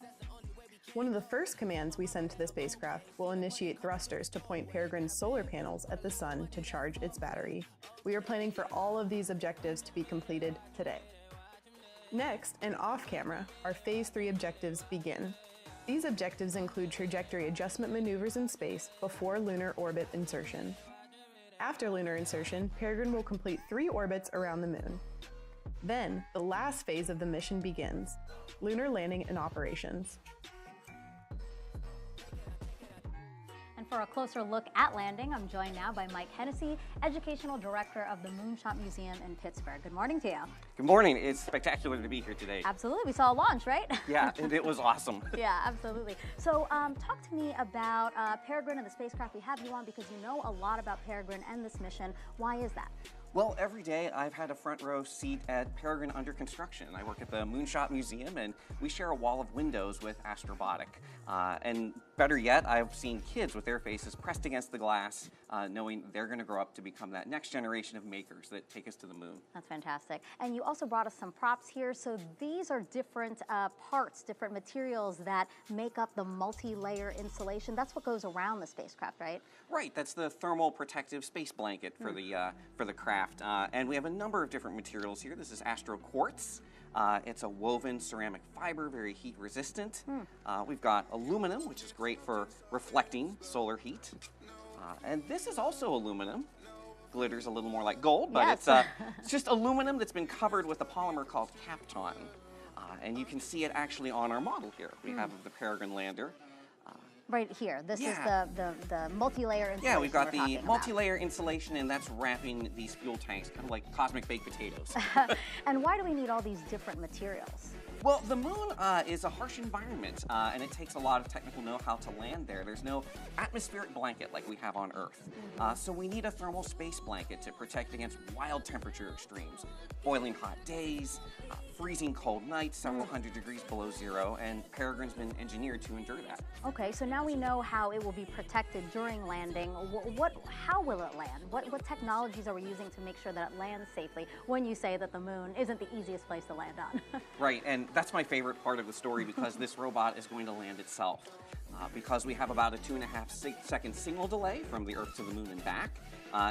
One of the first commands we send to the spacecraft will initiate thrusters to point Peregrine's solar panels at the sun to charge its battery. We are planning for all of these objectives to be completed today. Next, and off-camera, our Phase 3 objectives begin. These objectives include trajectory adjustment maneuvers in space before lunar orbit insertion. After lunar insertion, Peregrine will complete 3 orbits around the moon. Then, the last phase of the mission begins, lunar landing and operations. And for a closer look at landing, I'm joined now by Mike Hennessy, Educational Director of the Moonshot Museum in Pittsburgh. Good morning to you. Good morning. It's spectacular to be here today. Absolutely. We saw a launch, right? Yeah, and it was awesome. Yeah, absolutely. So talk to me about Peregrine and the spacecraft we have you on, because you know a lot about Peregrine and this mission. Why is that? Well, every day I've had a front row seat at Peregrine under construction. I work at the Moonshot Museum, and we share a wall of windows with Astrobotic. And better yet, I've seen kids with their faces pressed against the glass, knowing they're going to grow up to become that next generation of makers that take us to the moon. That's fantastic. And you also brought us some props here. So these are different parts, different materials that make up the multi-layer insulation. That's what goes around the spacecraft, right? Right. That's the thermal protective space blanket for the craft. spacecraft. And we have a number of different materials here. This is Astro Quartz. It's a woven ceramic fiber, very heat resistant. We've got aluminum, which is great for reflecting solar heat. And this is also aluminum. Glitters a little more like gold, but it's just aluminum that's been covered with a polymer called Kapton. And you can see it actually on our model here. We have the Peregrine Lander. Right here. This is the multi-layer insulation. Yeah, we've got the multi-layer insulation, and that's wrapping these fuel tanks, kind of like cosmic baked potatoes. And why do we need all these different materials? Well, the moon is a harsh environment, and it takes a lot of technical know-how to land there. There's no atmospheric blanket like we have on Earth. So we need a thermal space blanket to protect against wild temperature extremes, boiling hot days, freezing cold nights, several hundred degrees below zero, and Peregrine's been engineered to endure that. Okay, so now we know how it will be protected during landing. How will it land? What technologies are we using to make sure that it lands safely when you say that the moon isn't the easiest place to land on? Right, and that's my favorite part of the story because this robot is going to land itself. Because we have about a 2.5 second signal delay from the Earth to the moon and back.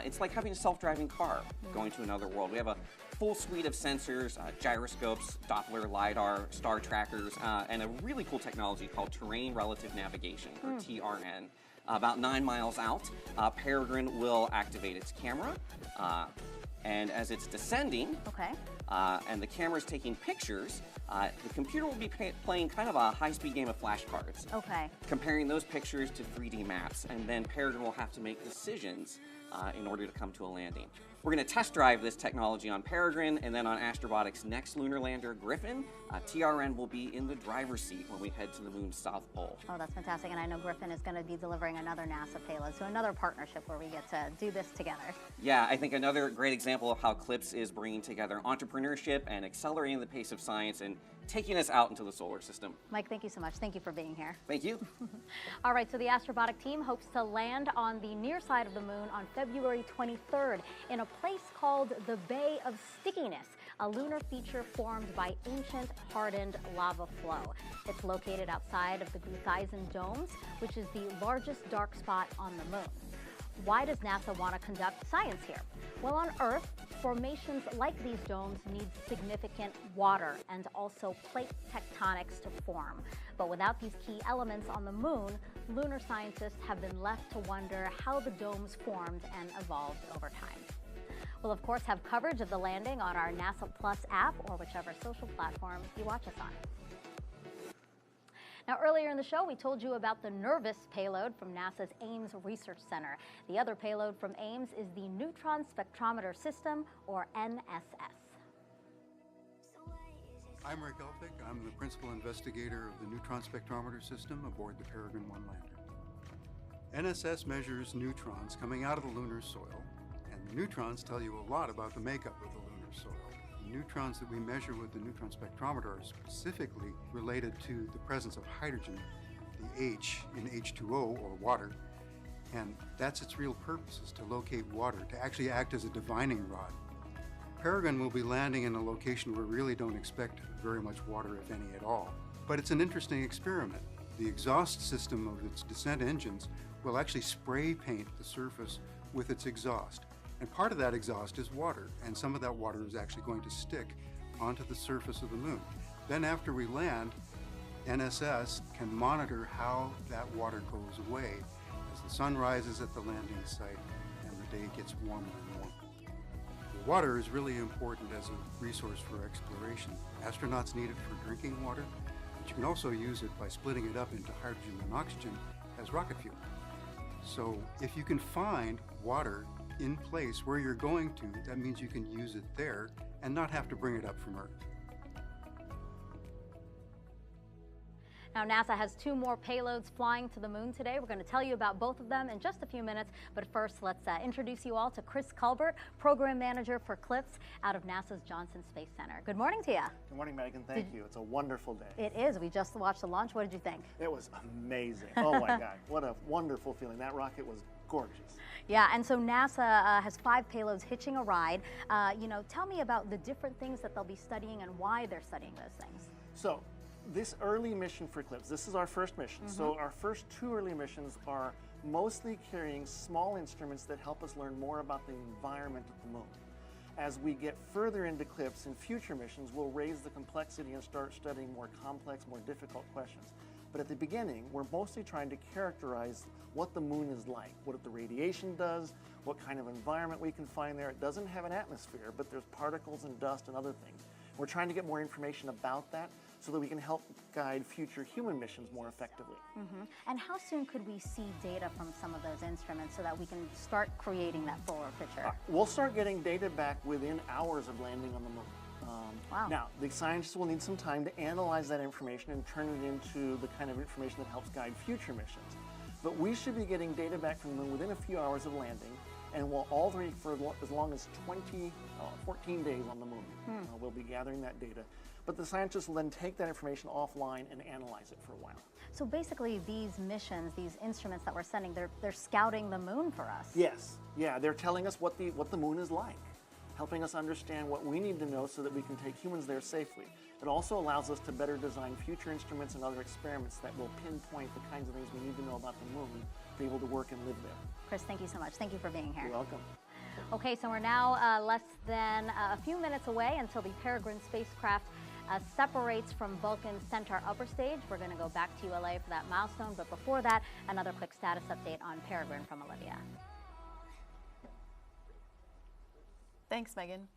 It's like having a self-driving car going to another world. We have a full suite of sensors, gyroscopes, Doppler, LiDAR, star trackers, and a really cool technology called Terrain Relative Navigation, or TRN. About 9 miles out, Peregrine will activate its camera, and as it's descending, and the camera's taking pictures, the computer will be playing kind of a high-speed game of flashcards. Comparing those pictures to 3D maps, and then Peregrine will have to make decisions in order to come to a landing. We're going to test drive this technology on Peregrine, and then on Astrobotic's next lunar lander, Griffin, TRN will be in the driver's seat when we head to the moon's south pole. Oh, that's fantastic. And I know Griffin is going to be delivering another NASA payload, so another partnership where we get to do this together. Yeah, I think another great example of how CLIPS is bringing together entrepreneurship and accelerating the pace of science and taking us out into the solar system. Mike, thank you so much. Thank you for being here. Thank you. All right, so the Astrobotic team hopes to land on the near side of the moon on February 23rd in a place called the Bay of Stickiness, a lunar feature formed by ancient hardened lava flow. It's located outside of the Gutheißen Domes, which is the largest dark spot on the moon. Why does NASA want to conduct science here? Well, on Earth, formations like these domes need significant water and also plate tectonics to form. But without these key elements on the moon, lunar scientists have been left to wonder how the domes formed and evolved over time. We'll, of course, have coverage of the landing on our NASA Plus app or whichever social platform you watch us on. Now, earlier in the show, we told you about the NERVIS payload from NASA's Ames Research Center. The other payload from Ames is the Neutron Spectrometer System, or NSS. I'm Rick Elphick. I'm the principal investigator of the Neutron Spectrometer System aboard the Peregrine 1 lander. NSS measures neutrons coming out of the lunar soil, and the neutrons tell you a lot about the makeup of the lunar soil. The neutrons that we measure with the neutron spectrometer are specifically related to the presence of hydrogen, the H in H2O, or water, and that's its real purpose, is to locate water, to actually act as a divining rod. Peregrine will be landing in a location where we really don't expect very much water, if any at all. But it's an interesting experiment. The exhaust system of its descent engines will actually spray paint the surface with its exhaust. And part of that exhaust is water, and some of that water is actually going to stick onto the surface of the moon. Then after we land, NSS can monitor how that water goes away as the sun rises at the landing site and the day gets warmer and warmer. The water is really important as a resource for exploration. Astronauts need it for drinking water, but you can also use it by splitting it up into hydrogen and oxygen as rocket fuel. So if you can find water in place where you're going to, that means you can use it there and not have to bring it up from Earth. Now, NASA has 2 more payloads flying to the moon today. We're going to tell you about both of them in just a few minutes. But first, let's introduce you all to Chris Culbert, Program Manager for CLIPS out of NASA's Johnson Space Center. Good morning to you. Good morning, Megan. Thank you. It's a wonderful day. It is. We just watched the launch. What did you think? It was amazing. Oh, my God. What a wonderful feeling. That rocket was gorgeous. Yeah, and so NASA has 5 payloads hitching a ride. Tell me about the different things that they'll be studying and why they're studying those things. So, this early mission for CLIPS, this is our first mission. So our first 2 early missions are mostly carrying small instruments that help us learn more about the environment of the moon. As we get further into CLIPS in future missions, we'll raise the complexity and start studying more complex, more difficult questions. But at the beginning, we're mostly trying to characterize what the moon is like, what the radiation does, what kind of environment we can find there. It doesn't have an atmosphere, but there's particles and dust and other things. We're trying to get more information about that so that we can help guide future human missions more effectively. And how soon could we see data from some of those instruments so that we can start creating that fuller picture? We'll start getting data back within hours of landing on the moon. Wow. Now, the scientists will need some time to analyze that information and turn it into the kind of information that helps guide future missions. But we should be getting data back from the moon within a few hours of landing, and we'll already, for as long as 14 days on the moon, we'll be gathering that data. But the scientists will then take that information offline and analyze it for a while. So basically these missions, these instruments that we're sending, they're scouting the moon for us. Yes, yeah, they're telling us what the moon is like, helping us understand what we need to know so that we can take humans there safely. It also allows us to better design future instruments and other experiments that will pinpoint the kinds of things we need to know about the moon to be able to work and live there. Chris, thank you so much. Thank you for being here. You're welcome. Okay, so we're now less than a few minutes away until the Peregrine spacecraft separates from Vulcan's Centaur upper stage. We're going to go back to ULA for that milestone, but before that, another quick status update on Peregrine from Olivia. Thanks, Megan.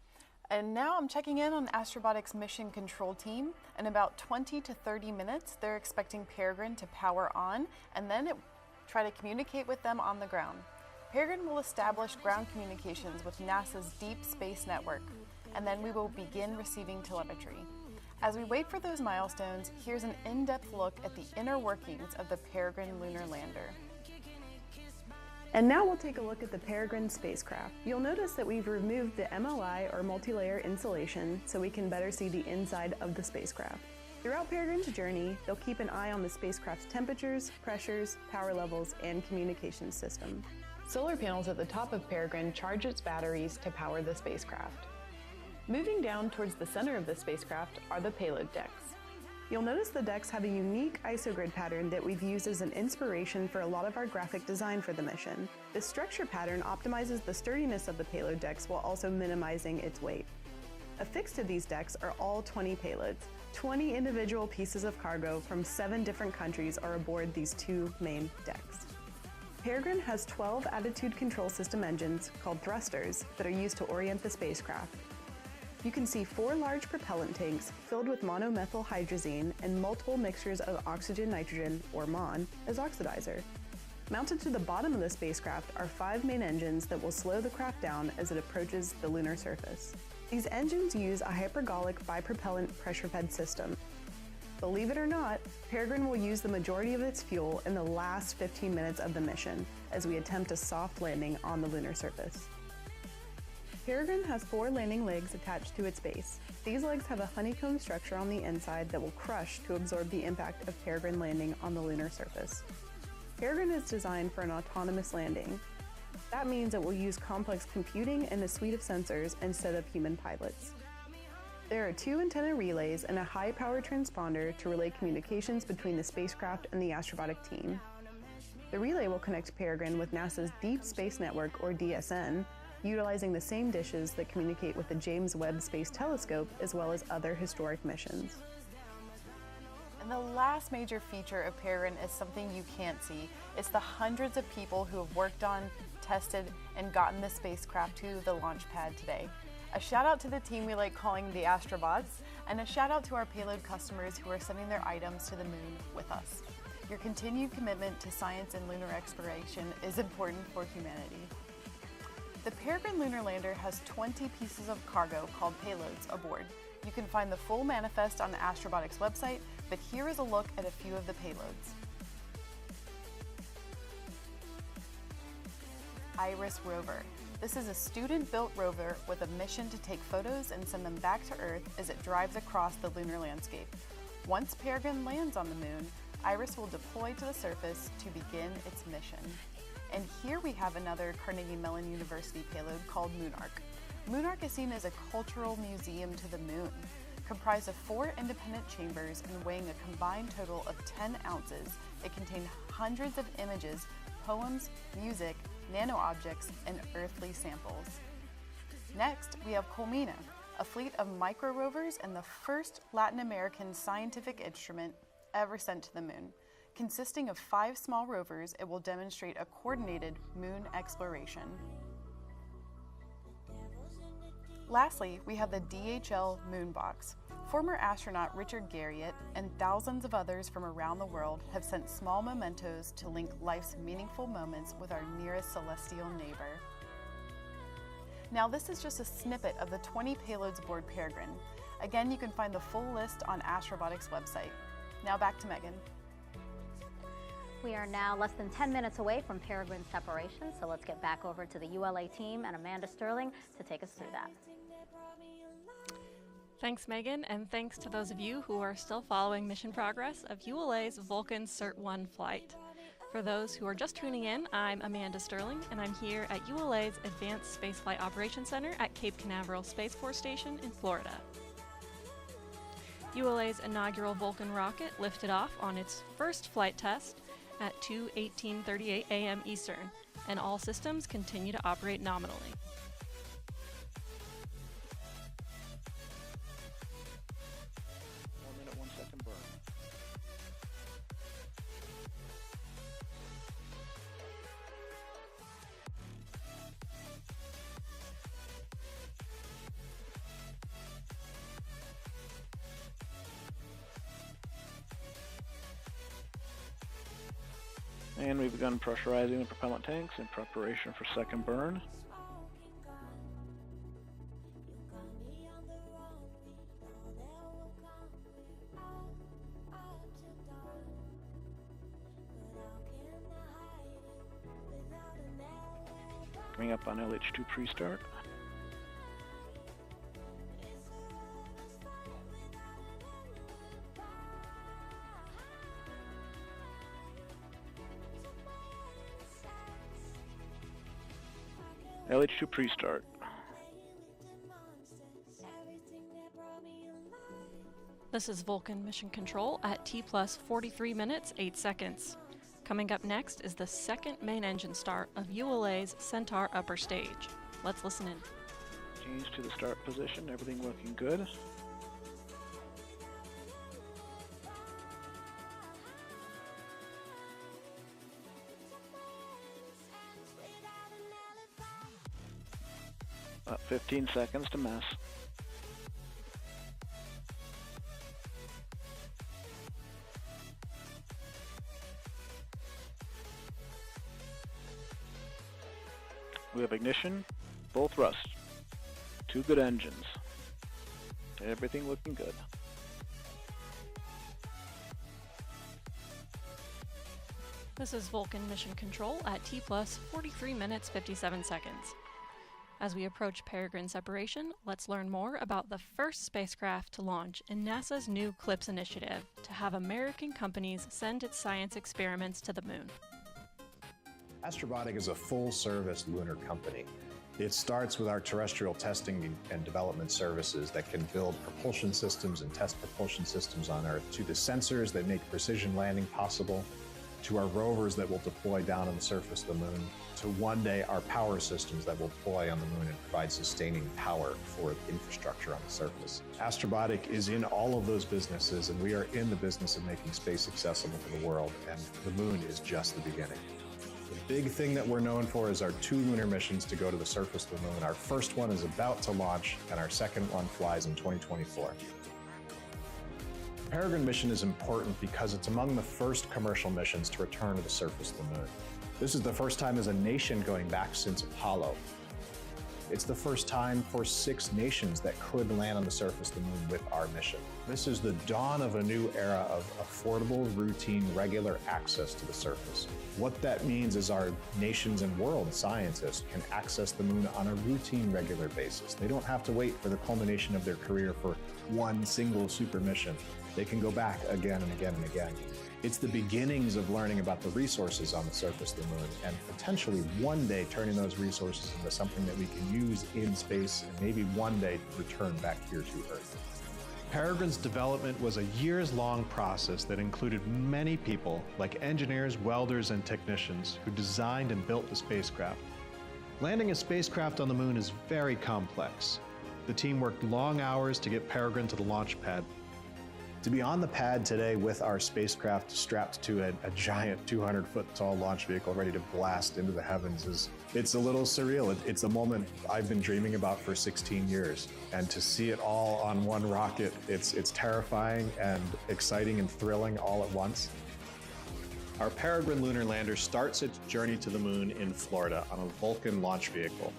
And now I'm checking in on Astrobotic's mission control team. In about 20 to 30 minutes, they're expecting Peregrine to power on and then try to communicate with them on the ground. Peregrine will establish ground communications with NASA's Deep Space Network, and then we will begin receiving telemetry. As we wait for those milestones, here's an in-depth look at the inner workings of the Peregrine Lunar Lander. And now we'll take a look at the Peregrine spacecraft. You'll notice that we've removed the MLI or multi-layer insulation so we can better see the inside of the spacecraft. Throughout Peregrine's journey, they'll keep an eye on the spacecraft's temperatures, pressures, power levels, and communications system. Solar panels at the top of Peregrine charge its batteries to power the spacecraft. Moving down towards the center of the spacecraft are the payload decks. You'll notice the decks have a unique isogrid pattern that we've used as an inspiration for a lot of our graphic design for the mission. This structure pattern optimizes the sturdiness of the payload decks while also minimizing its weight. Affixed to these decks are all 20 payloads. 20 individual pieces of cargo from 7 different countries are aboard these 2 main decks. Peregrine has 12 attitude control system engines, called thrusters, that are used to orient the spacecraft. You can see 4 large propellant tanks filled with monomethyl hydrazine and multiple mixtures of oxygen-nitrogen, or MON, as oxidizer. Mounted to the bottom of the spacecraft are 5 main engines that will slow the craft down as it approaches the lunar surface. These engines use a hypergolic bipropellant pressure-fed system. Believe it or not, Peregrine will use the majority of its fuel in the last 15 minutes of the mission as we attempt a soft landing on the lunar surface. Peregrine has 4 landing legs attached to its base. These legs have a honeycomb structure on the inside that will crush to absorb the impact of Peregrine landing on the lunar surface. Peregrine is designed for an autonomous landing. That means it will use complex computing and a suite of sensors instead of human pilots. There are 2 antenna relays and a high-power transponder to relay communications between the spacecraft and the astrobotic team. The relay will connect Peregrine with NASA's Deep Space Network, or DSN, utilizing the same dishes that communicate with the James Webb Space Telescope as well as other historic missions. And the last major feature of Peregrine is something you can't see. It's the hundreds of people who have worked on, tested, and gotten the spacecraft to the launch pad today. A shout out to the team we like calling the Astrobots, and a shout out to our payload customers who are sending their items to the moon with us. Your continued commitment to science and lunar exploration is important for humanity. The Peregrine Lunar Lander has 20 pieces of cargo called payloads aboard. You can find the full manifest on the Astrobotics website, but here is a look at a few of the payloads. IRIS rover. This is a student-built rover with a mission to take photos and send them back to Earth as it drives across the lunar landscape. Once Peregrine lands on the moon, IRIS will deploy to the surface to begin its mission. And here we have another Carnegie Mellon University payload called Moonark. Moonark is seen as a cultural museum to the moon. Comprised of 4 independent chambers and weighing a combined total of 10 ounces, it contained hundreds of images, poems, music, nano-objects, and earthly samples. Next, we have Colmena, a fleet of micro-rovers and the first Latin American scientific instrument ever sent to the moon. Consisting of 5 small rovers, it will demonstrate a coordinated moon exploration. Lastly, we have the DHL Moonbox. Former astronaut Richard Garriott and thousands of others from around the world have sent small mementos to link life's meaningful moments with our nearest celestial neighbor. Now, this is just a snippet of the 20 payloads aboard Peregrine. Again, you can find the full list on Astrobotic's website. Now back to Megan. We are now less than 10 minutes away from Peregrine separation, so let's get back over to the ULA team and Amanda Sterling to take us through that. Thanks, Megan, and thanks to those of you who are still following mission progress of ULA's Vulcan CERT-1 flight. For those who are just tuning in, I'm Amanda Sterling, and I'm here at ULA's Advanced Spaceflight Operations Center at Cape Canaveral Space Force Station in Florida. ULA's inaugural Vulcan rocket lifted off on its first flight test at 2:18:38 a.m. Eastern, and all systems continue to operate nominally. And we've begun pressurizing the propellant tanks in preparation for second burn. Coming up on LH2 pre-start. LH2 pre-start. This is Vulcan Mission Control at T plus 43 minutes, 8 seconds. Coming up next is the second main engine start of ULA's Centaur upper stage. Let's listen in. Change to the start position, everything looking good. About 15 seconds to mess. We have ignition, full thrust, 2 good engines. Everything looking good. This is Vulcan Mission Control at T plus 43 minutes, 57 seconds. As we approach Peregrine separation, let's learn more about the first spacecraft to launch in NASA's new CLIPS initiative to have American companies send its science experiments to the moon. Astrobotic is a full-service lunar company. It starts with our terrestrial testing and development services that can build propulsion systems and test propulsion systems on Earth, to the sensors that make precision landing possible, to our rovers that will deploy down on the surface of the moon, to one day our power systems that will deploy on the moon and provide sustaining power for the infrastructure on the surface. Astrobotic is in all of those businesses, and we are in the business of making space accessible to the world, and the moon is just the beginning. The big thing that we're known for is our 2 lunar missions to go to the surface of the moon. Our first one is about to launch, and our second one flies in 2024. The Peregrine mission is important because it's among the first commercial missions to return to the surface of the moon. This is the first time as a nation going back since Apollo. It's the first time for 6 nations that could land on the surface of the moon with our mission. This is the dawn of a new era of affordable, routine, regular access to the surface. What that means is our nations and world scientists can access the moon on a routine, regular basis. They don't have to wait for the culmination of their career for one single super mission. They can go back again and again and again. It's the beginnings of learning about the resources on the surface of the moon, and potentially one day turning those resources into something that we can use in space, and maybe one day return back here to Earth. Peregrine's development was a years-long process that included many people, like engineers, welders, and technicians, who designed and built the spacecraft. Landing a spacecraft on the moon is very complex. The team worked long hours to get Peregrine to the launch pad. To be on the pad today with our spacecraft strapped to a giant 200-foot tall launch vehicle ready to blast into the heavens it's a little surreal. It's a moment I've been dreaming about for 16 years. And to see it all on one rocket, it's terrifying and exciting and thrilling all at once. Our Peregrine Lunar Lander starts its journey to the moon in Florida on a Vulcan launch vehicle.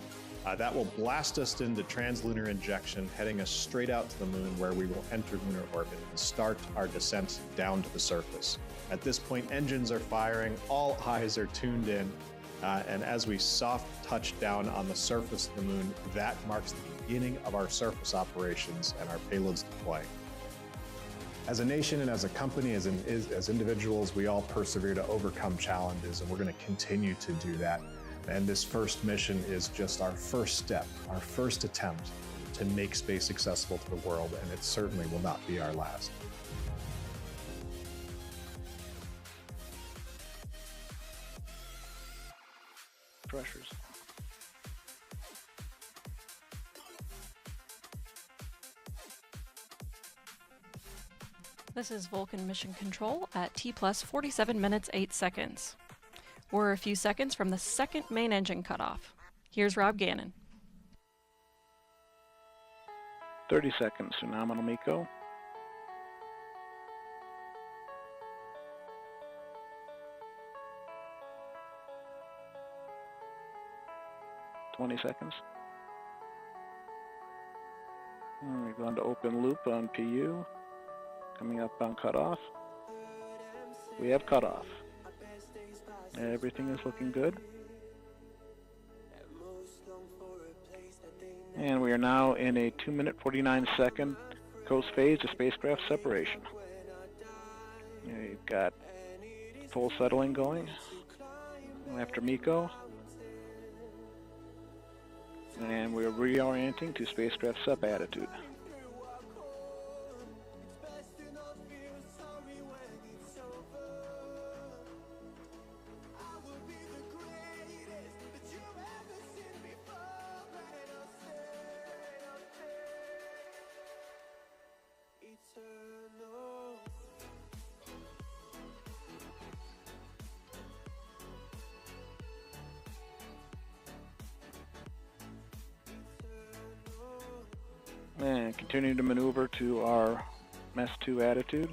That will blast us into translunar injection, heading us straight out to the moon, where we will enter lunar orbit and start our descent down to the surface. At this point, engines are firing, all eyes are tuned in, and as we soft touch down on the surface of the moon, that marks the beginning of our surface operations and our payloads deploying. As a nation and as a company, as individuals, we all persevere to overcome challenges, and we're going to continue to do that. And this first mission is just our first step, our first attempt to make space accessible to the world, and it certainly will not be our last. Pressures. This is Vulcan Mission Control at T plus 47 minutes 8 seconds. We're a few seconds from the second main engine cutoff. Here's Rob Gannon. 30 seconds to nominal MECO. Seconds. We're going to open loop on PU. Coming up on cutoff. We have cutoff. Everything is looking good. And we are now in a 2-minute 49-second coast phase of spacecraft separation. You've got full settling going after MECO. And we're reorienting to spacecraft SUP attitude. And continue to maneuver to our MES 2 attitude.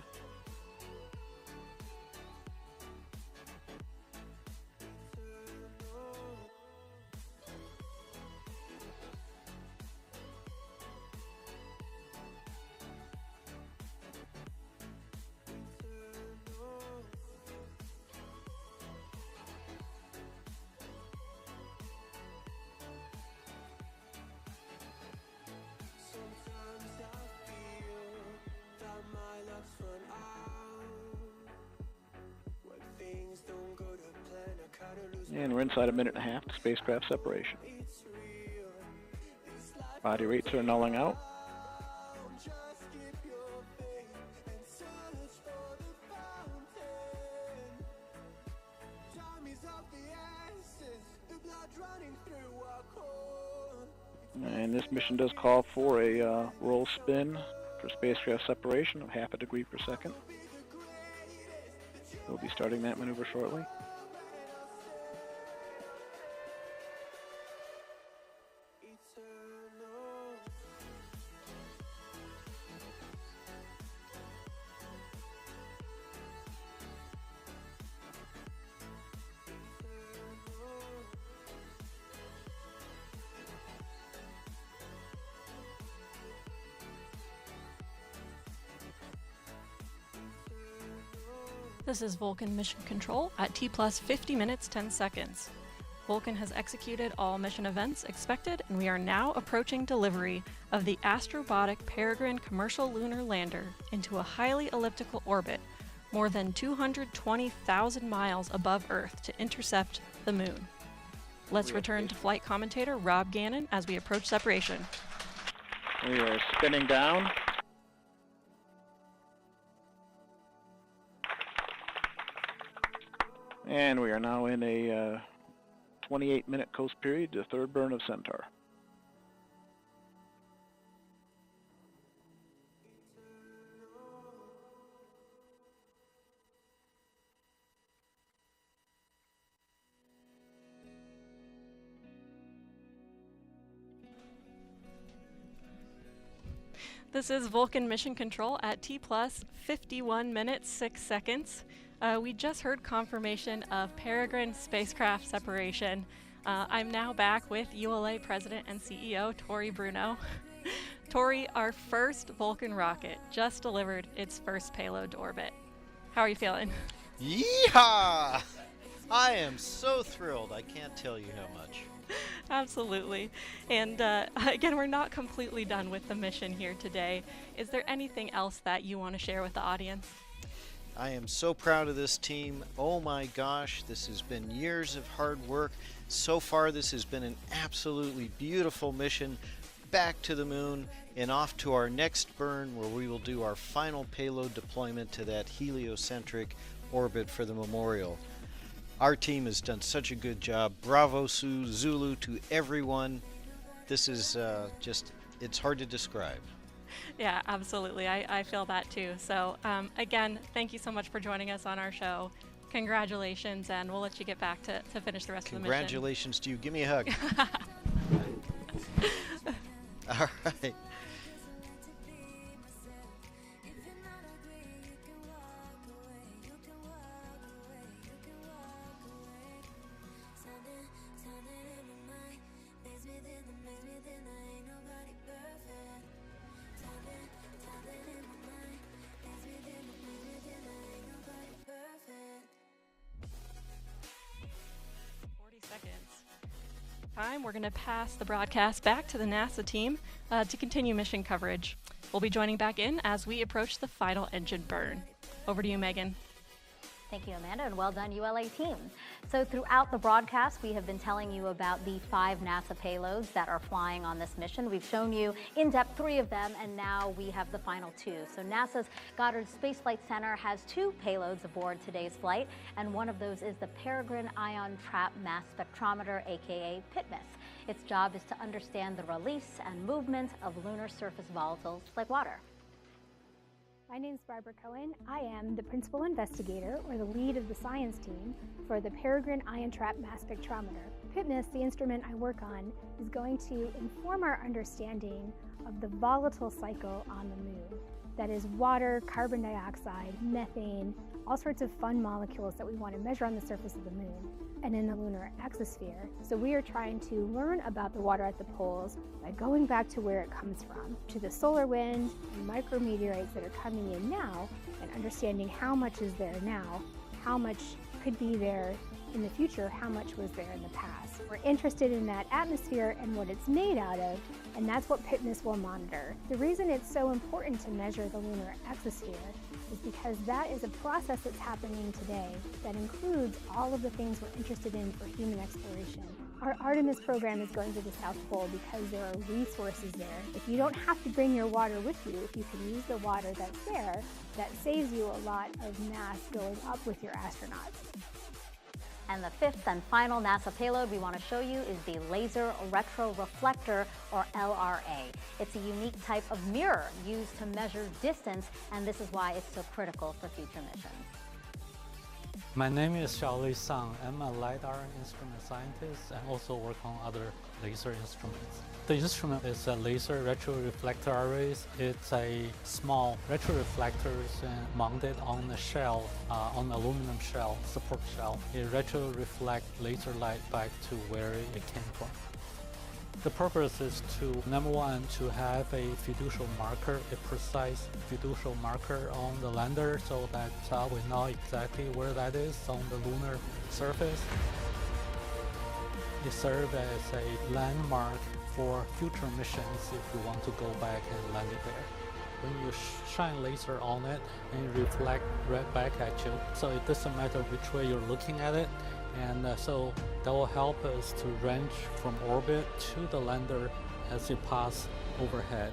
And we're inside a minute and a half to spacecraft separation. Body rates are nulling out. And this mission does call for a roll spin for spacecraft separation of 0.5 degree per second. We'll be starting that maneuver shortly. This is Vulcan Mission Control at T plus 50 minutes 10 seconds. Vulcan has executed all mission events expected, and we are now approaching delivery of the Astrobotic Peregrine Commercial Lunar Lander into a highly elliptical orbit, more than 220,000 miles above Earth, to intercept the Moon. Let's return to flight commentator Rob Gannon as we approach separation. We are spinning down. And we are now in a 28-minute coast period to third burn of Centaur. This is Vulcan Mission Control at T plus 51 minutes 6 seconds. We just heard confirmation of Peregrine spacecraft separation. I'm now back with ULA President and CEO Tori Bruno. Tori, our first Vulcan rocket just delivered its first payload to orbit. How are you feeling? Yeehaw! I am so thrilled. I can't tell you how much. Absolutely. And again, we're not completely done with the mission here today. Is there anything else that you want to share with the audience? I am so proud of this team. Oh my gosh, this has been years of hard work. So far, this has been an absolutely beautiful mission back to the moon and off to our next burn, where we will do our final payload deployment to that heliocentric orbit for the memorial. Our team has done such a good job. Bravo Zulu to everyone. This is just, it's hard to describe. Yeah, absolutely. I feel that too. So again, thank you so much for joining us on our show. Congratulations, and we'll let you get back to finish the rest of the mission. Congratulations to you. Give me a hug. All right. We're going to pass the broadcast back to the NASA team to continue mission coverage. We'll be joining back in as we approach the final engine burn. Over to you, Megan. Thank you, Amanda, and well done, ULA team. So throughout the broadcast, we have been telling you about the 5 NASA payloads that are flying on this mission. We've shown you in depth 3 of them, and now we have the final 2. So NASA's Goddard Space Flight Center has 2 payloads aboard today's flight, and one of those is the Peregrine Ion Trap Mass Spectrometer, aka PITMAS. Its job is to understand the release and movement of lunar surface volatiles like water. My name is Barbara Cohen. I am the principal investigator, or the lead of the science team, for the Peregrine Ion Trap Mass Spectrometer. PITMAS, the instrument I work on, is going to inform our understanding of the volatile cycle on the moon. That is water, carbon dioxide, methane, all sorts of fun molecules that we want to measure on the surface of the moon and in the lunar exosphere. So we are trying to learn about the water at the poles by going back to where it comes from, to the solar wind and micrometeorites that are coming in now, and understanding how much is there now, how much could be there in the future, how much was there in the past. We're interested in that atmosphere and what it's made out of, and that's what PITMAS will monitor. The reason it's so important to measure the lunar exosphere is because that is a process that's happening today that includes all of the things we're interested in for human exploration. Our Artemis program is going to the South Pole because there are resources there. If you don't have to bring your water with you, if you can use the water that's there, that saves you a lot of mass going up with your astronauts. And the 5th and final NASA payload we want to show you is the Laser Retroreflector, or LRA. It's a unique type of mirror used to measure distance, and this is why it's so critical for future missions. My name is Xiaolei Sang. I'm a LiDAR instrument scientist and also work on other laser instruments. The instrument is a laser retroreflector arrays. It's a small retroreflectors mounted on a shell, on aluminum shell, support shell. It retroreflects laser light back to where it came from. The purpose is to, number one, to have a fiducial marker, a precise fiducial marker on the lander so that we know exactly where that is on the lunar surface. It serves as a landmark for future missions if you want to go back and land it there. When you shine laser on it and it reflects right back at you, so it doesn't matter which way you're looking at it, and so that will help us to range from orbit to the lander as it passes overhead.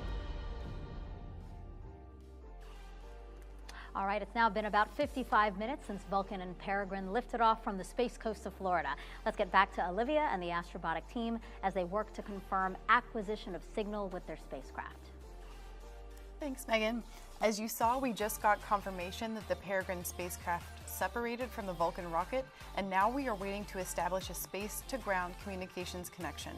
All right, it's now been about 55 minutes since Vulcan and Peregrine lifted off from the space coast of Florida. Let's get back to Olivia and the Astrobotic team as they work to confirm acquisition of signal with their spacecraft. Thanks, Megan. As you saw, we just got confirmation that the Peregrine spacecraft separated from the Vulcan rocket, and now we are waiting to establish a space-to-ground communications connection.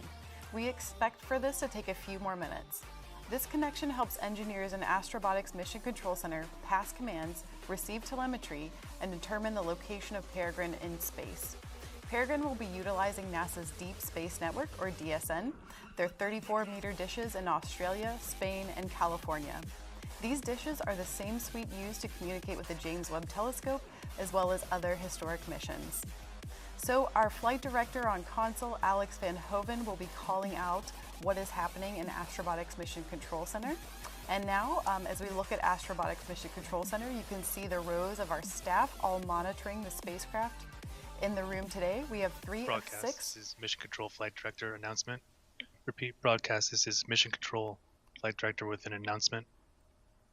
We expect for this to take a few more minutes. This connection helps engineers in Astrobotic's Mission Control Center pass commands, receive telemetry, and determine the location of Peregrine in space. Peregrine will be utilizing NASA's Deep Space Network, or DSN, their 34-meter dishes in Australia, Spain, and California. These dishes are the same suite used to communicate with the James Webb Telescope, as well as other historic missions. So our flight director on console, Alex Van Hoven, will be calling out what is happening in Astrobotic's Mission Control Center. And now, as we look at Astrobotic's Mission Control Center, you can see the rows of our staff all monitoring the spacecraft. In the room today, we have 3 of 6. This is Mission Control Flight Director announcement. Repeat broadcast. This is Mission Control Flight Director with an announcement.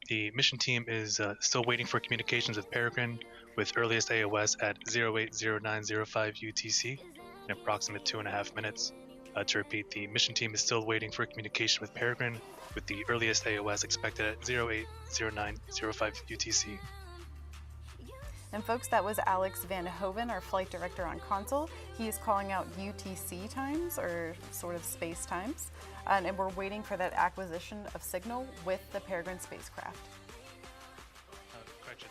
The mission team is still waiting for communications with Peregrine with earliest AOS at 080905 UTC in approximate 2.5 minutes. To repeat, the mission team is still waiting for communication with Peregrine with the earliest AOS expected at 080905 UTC. And folks, that was Alex Van Hoven, our flight director on console. He is calling out UTC times, or sort of space times, and we're waiting for that acquisition of signal with the Peregrine spacecraft. Correction.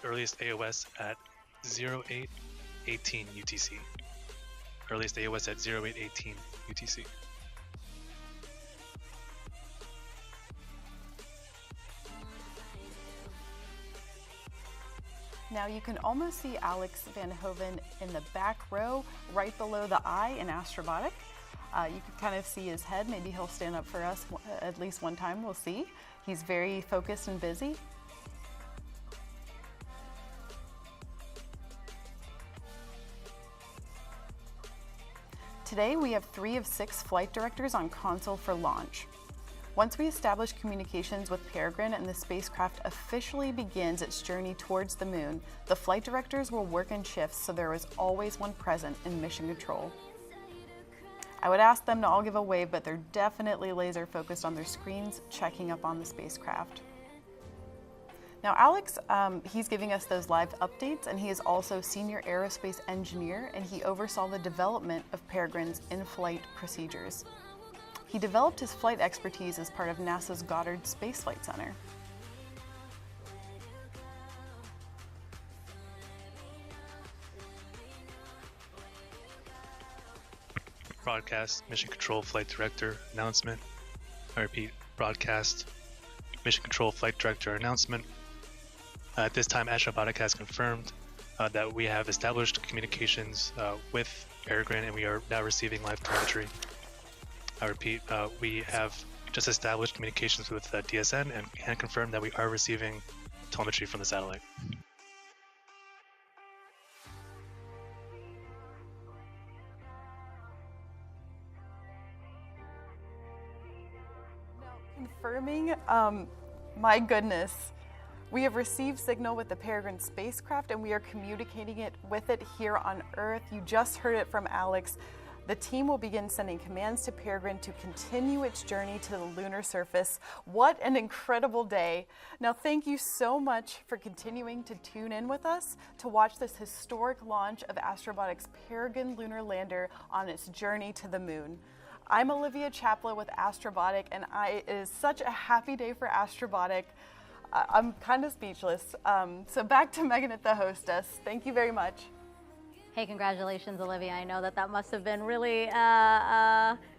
Earliest AOS at 0818 UTC. Earliest AOS at 0818 UTC. Now you can almost see Alex Van Hoven in the back row, right below the eye in Astrobotic. You can kind of see his head. Maybe he'll stand up for us at least one time, we'll see. He's very focused and busy. Today we have 3 of 6 flight directors on console for launch. Once we establish communications with Peregrine and the spacecraft officially begins its journey towards the moon, the flight directors will work in shifts so there is always one present in mission control. I would ask them to all give a wave, but they're definitely laser focused on their screens, checking up on the spacecraft. Now Alex, he's giving us those live updates, and he is also senior aerospace engineer, and he oversaw the development of Peregrine's in-flight procedures. He developed his flight expertise as part of NASA's Goddard Space Flight Center. Broadcast Mission Control Flight Director announcement. I repeat, broadcast Mission Control Flight Director announcement. At this time, Astrobotic has confirmed that we have established communications with Peregrine, and we are now receiving live telemetry. I repeat, we have just established communications with DSN and can confirm that we are receiving telemetry from the satellite. Confirming, my goodness. We have received signal with the Peregrine spacecraft, and we are communicating it with it here on Earth. You just heard it from Alex. The team will begin sending commands to Peregrine to continue its journey to the lunar surface. What an incredible day. Now, thank you so much for continuing to tune in with us to watch this historic launch of Astrobotic's Peregrine Lunar Lander on its journey to the moon. I'm Olivia Chapla with Astrobotic, and it is such a happy day for Astrobotic. I'm kind of speechless. So back to Megan at the hostess. Thank you very much. Hey, congratulations, Olivia. I know that must have been really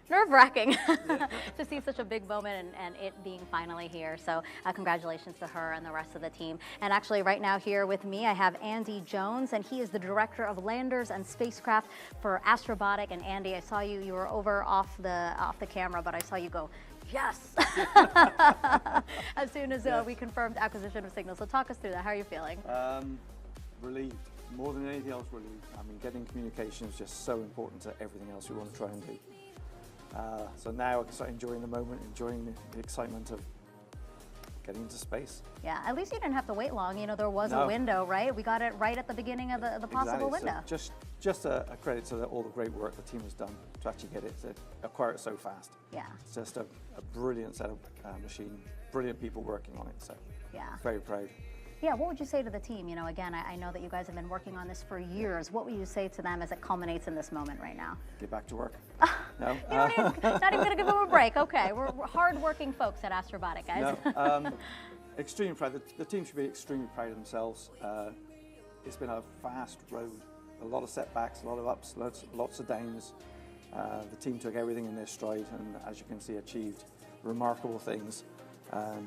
nerve-wracking to see such a big moment and it being finally here. So congratulations to her and the rest of the team. And actually right now here with me, I have Andy Jones, and he is the Director of Landers and Spacecraft for Astrobotic. And Andy, I saw you were over off the camera, but I saw you go, yes, as soon as we confirmed acquisition of signal. So talk us through that. How are you feeling? Relieved. More than anything else, relieved. I mean, getting communication is just so important to everything else we want to try and do. So now I can start enjoying the moment, enjoying the excitement of getting into space. Yeah, at least you didn't have to wait long. You know, there was No. a window, right? We got it right at the beginning of the possible Exactly. window. So just a credit to all the great work the team has done to actually get it, to acquire it so fast. Yeah. It's just a brilliant set of machine, brilliant people working on it, so Yeah. very proud. Yeah, what would you say to the team? You know, again, I know that you guys have been working on this for years. What would you say to them as it culminates in this moment right now? Get back to work. No? Not even going to give them a break. Okay, we're hard-working folks at Astrobotic, guys. No, extremely proud. The team should be extremely proud of themselves. It's been a fast road, a lot of setbacks, a lot of ups, lots of downs. The team took everything in their stride and, as you can see, achieved remarkable things.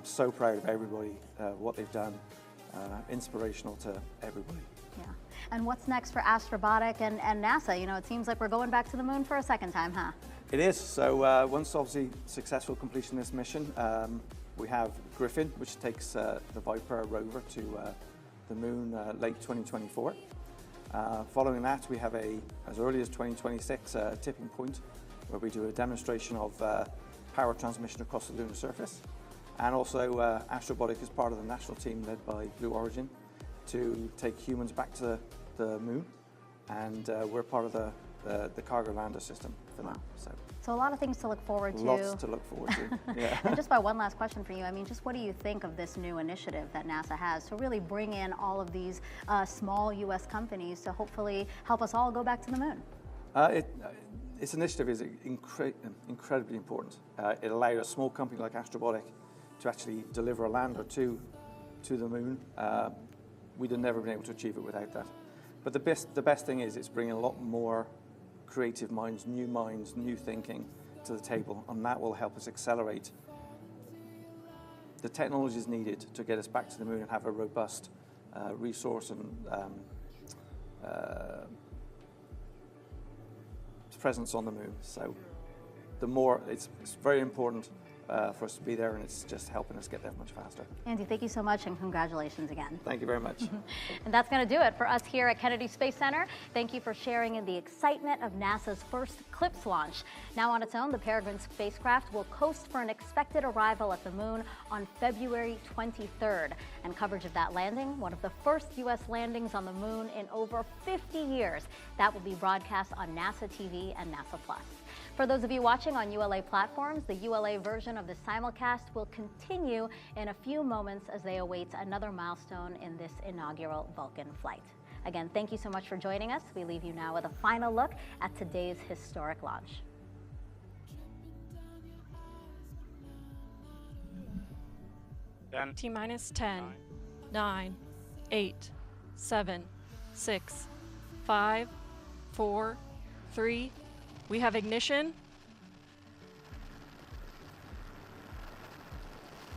So proud of everybody, what they've done. Inspirational to everybody. Yeah. And what's next for Astrobotic and NASA? You know, it seems like we're going back to the moon for a second time, huh? It is. So once obviously successful completion of this mission, we have Griffin, which takes the Viper rover to the moon late 2024. Following that, we have as early as 2026, a tipping point where we do a demonstration of power transmission across the lunar surface. And also Astrobotic is part of the national team led by Blue Origin to take humans back to the moon, and we're part of the cargo lander system for that. So a lot of things to look forward to. Lots to look forward to, yeah. And just by one last question for you, I mean, just what do you think of this new initiative that NASA has to really bring in all of these small U.S. companies to hopefully help us all go back to the moon? This initiative is incredibly important. It allowed a small company like Astrobotic to actually deliver a lander to the moon. We'd have never been able to achieve it without that. But the best thing is it's bringing a lot more creative minds, new thinking to the table, and that will help us accelerate the technologies needed to get us back to the moon and have a robust resource and presence on the moon. So the more, it's very important for us to be there, and it's just helping us get there much faster. Andy, thank you so much, and congratulations again. Thank you very much. And that's going to do it for us here at Kennedy Space Center. Thank you for sharing in the excitement of NASA's first CLIPS launch. Now on its own, the Peregrine spacecraft will coast for an expected arrival at the moon on February 23rd. And coverage of that landing, one of the first U.S. landings on the moon in over 50 years, that will be broadcast on NASA TV and NASA Plus. For those of you watching on ULA platforms, the ULA version of the simulcast will continue in a few moments as they await another milestone in this inaugural Vulcan flight. Again, thank you so much for joining us. We leave you now with a final look at today's historic launch. T-minus 10, 9, 8, 7, 6, 5, 4, 3. We have ignition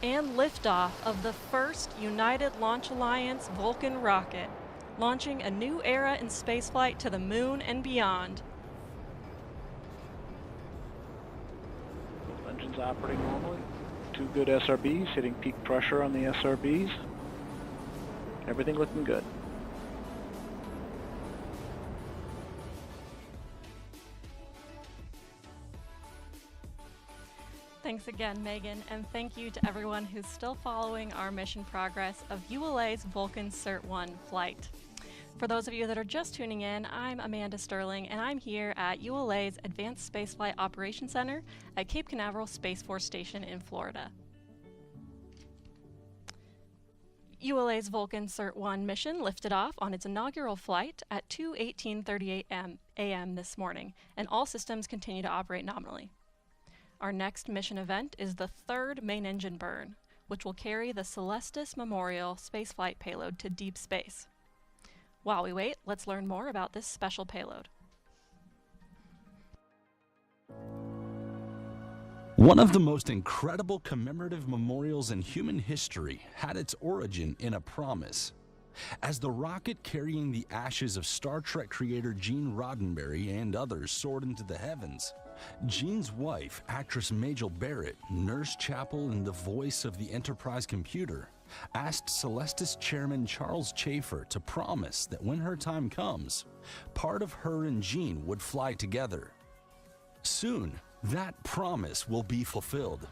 and liftoff of the first United Launch Alliance Vulcan rocket, launching a new era in spaceflight to the moon and beyond. Engines operating normally. 2 good SRBs, hitting peak pressure on the SRBs. Everything looking good. Thanks again, Megan, and thank you to everyone who's still following our mission progress of ULA's Vulcan CERT-1 flight. For those of you that are just tuning in, I'm Amanda Sterling, and I'm here at ULA's Advanced Spaceflight Operations Center at Cape Canaveral Space Force Station in Florida. ULA's Vulcan CERT-1 mission lifted off on its inaugural flight at 2:18:38 a.m. this morning, and all systems continue to operate nominally. Our next mission event is the 3rd main engine burn, which will carry the Celestis Memorial Spaceflight payload to deep space. While we wait, let's learn more about this special payload. One of the most incredible commemorative memorials in human history had its origin in a promise. As the rocket carrying the ashes of Star Trek creator Gene Roddenberry and others soared into the heavens, Gene's wife, actress Majel Barrett, Nurse Chapel and the voice of the Enterprise computer, asked Celestis chairman Charles Chafer to promise that when her time comes, part of her and Gene would fly together. Soon, that promise will be fulfilled.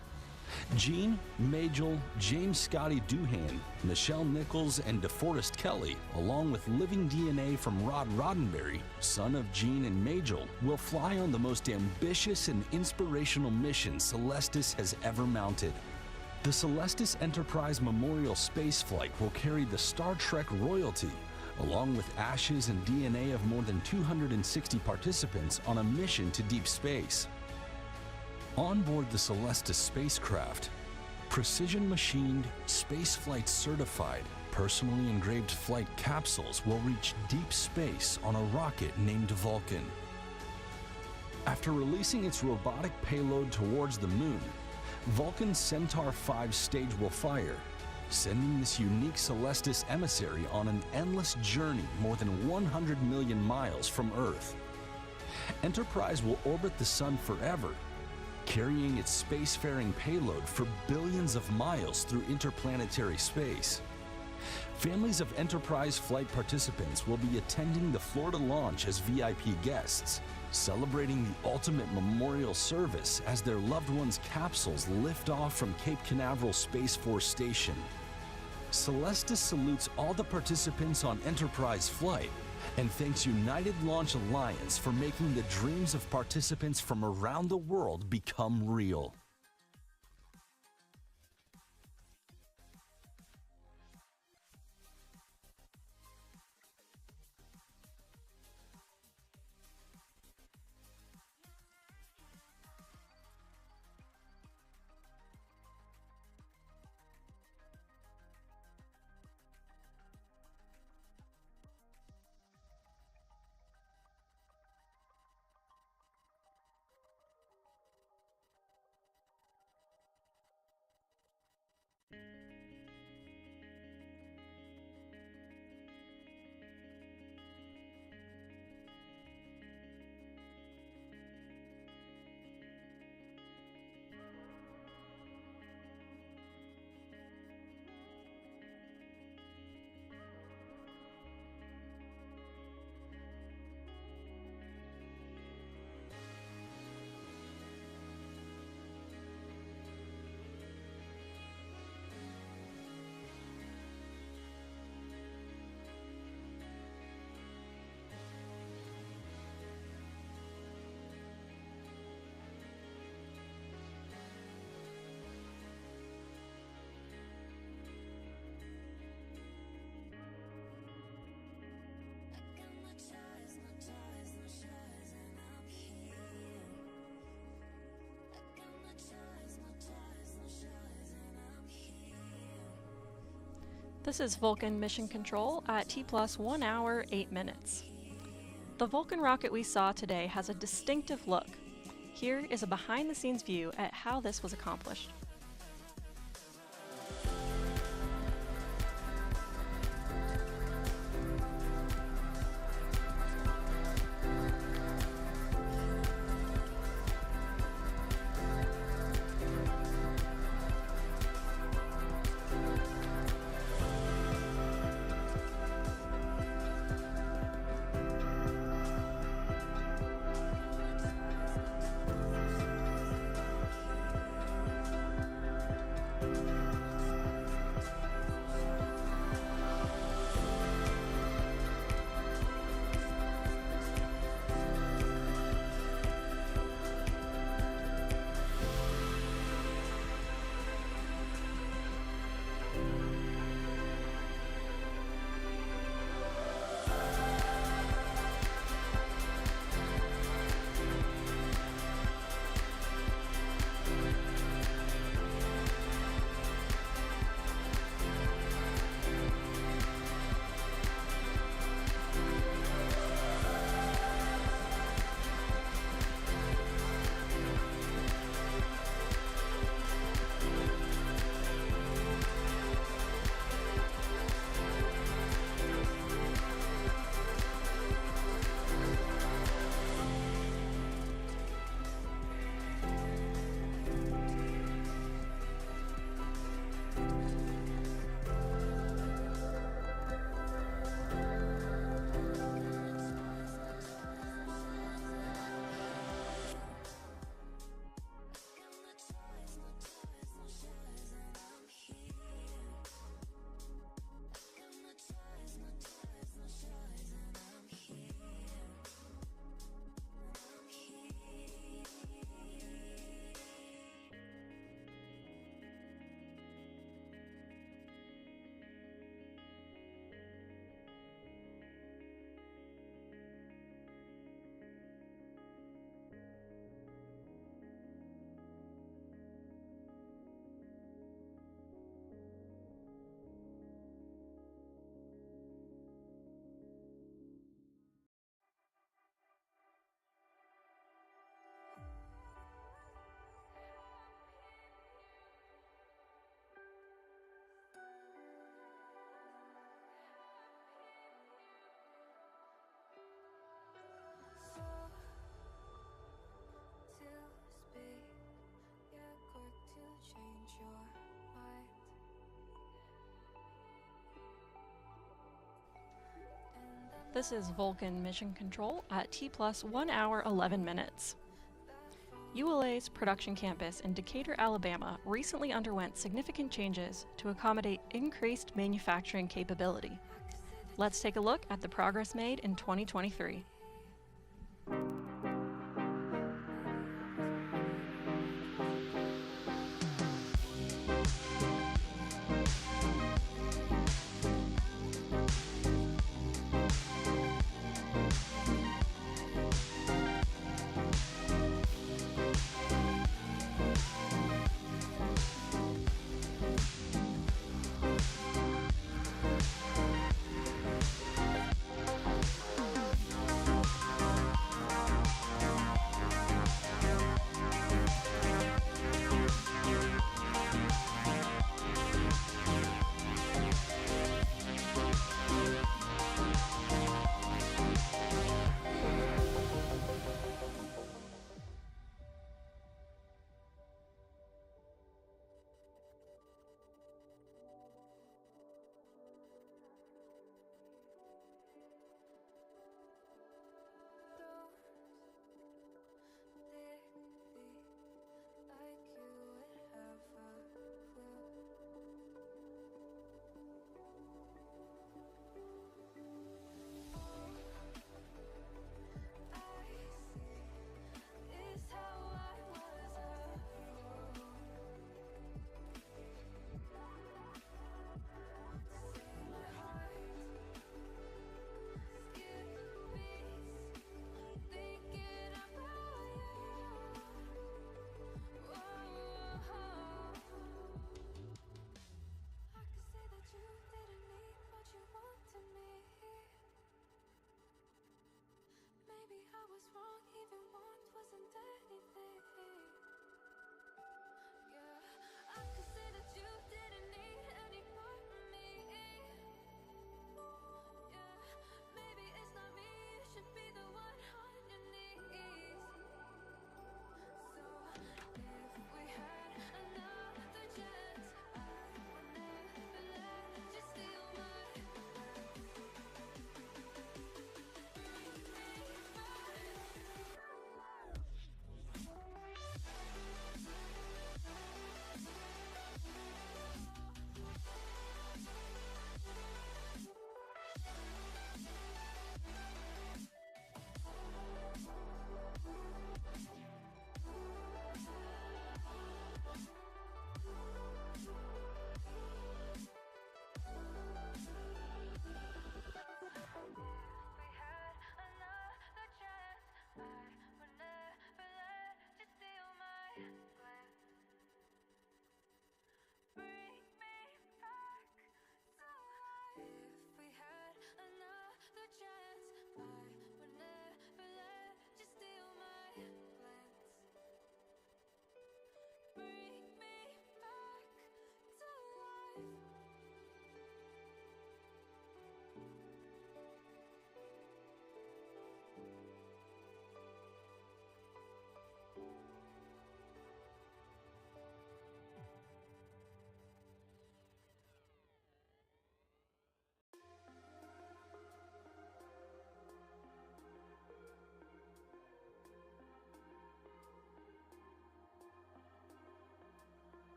Gene, Majel, James Scotty Doohan, Michelle Nichols, and DeForest Kelly, along with living DNA from Rod Roddenberry, son of Gene and Majel, will fly on the most ambitious and inspirational mission Celestis has ever mounted. The Celestis Enterprise Memorial Spaceflight will carry the Star Trek royalty, along with ashes and DNA of more than 260 participants on a mission to deep space. On board the Celestis spacecraft, precision-machined, spaceflight certified, personally engraved flight capsules will reach deep space on a rocket named Vulcan. After releasing its robotic payload towards the moon, Vulcan's Centaur 5 stage will fire, sending this unique Celestis emissary on an endless journey more than 100 million miles from Earth. Enterprise will orbit the Sun forever, carrying its spacefaring payload for billions of miles through interplanetary space. Families of Enterprise flight participants will be attending the Florida launch as VIP guests, celebrating the ultimate memorial service as their loved ones' capsules lift off from Cape Canaveral Space Force Station. Celestis salutes all the participants on Enterprise flight and thanks United Launch Alliance for making the dreams of participants from around the world become real. This is Vulcan Mission Control at T plus 1 hour, 8 minutes. The Vulcan rocket we saw today has a distinctive look. Here is a behind-the-scenes view at how this was accomplished. This is Vulcan Mission Control at T plus 1 hour 11 minutes. ULA's production campus in Decatur, Alabama recently underwent significant changes to accommodate increased manufacturing capability. Let's take a look at the progress made in 2023.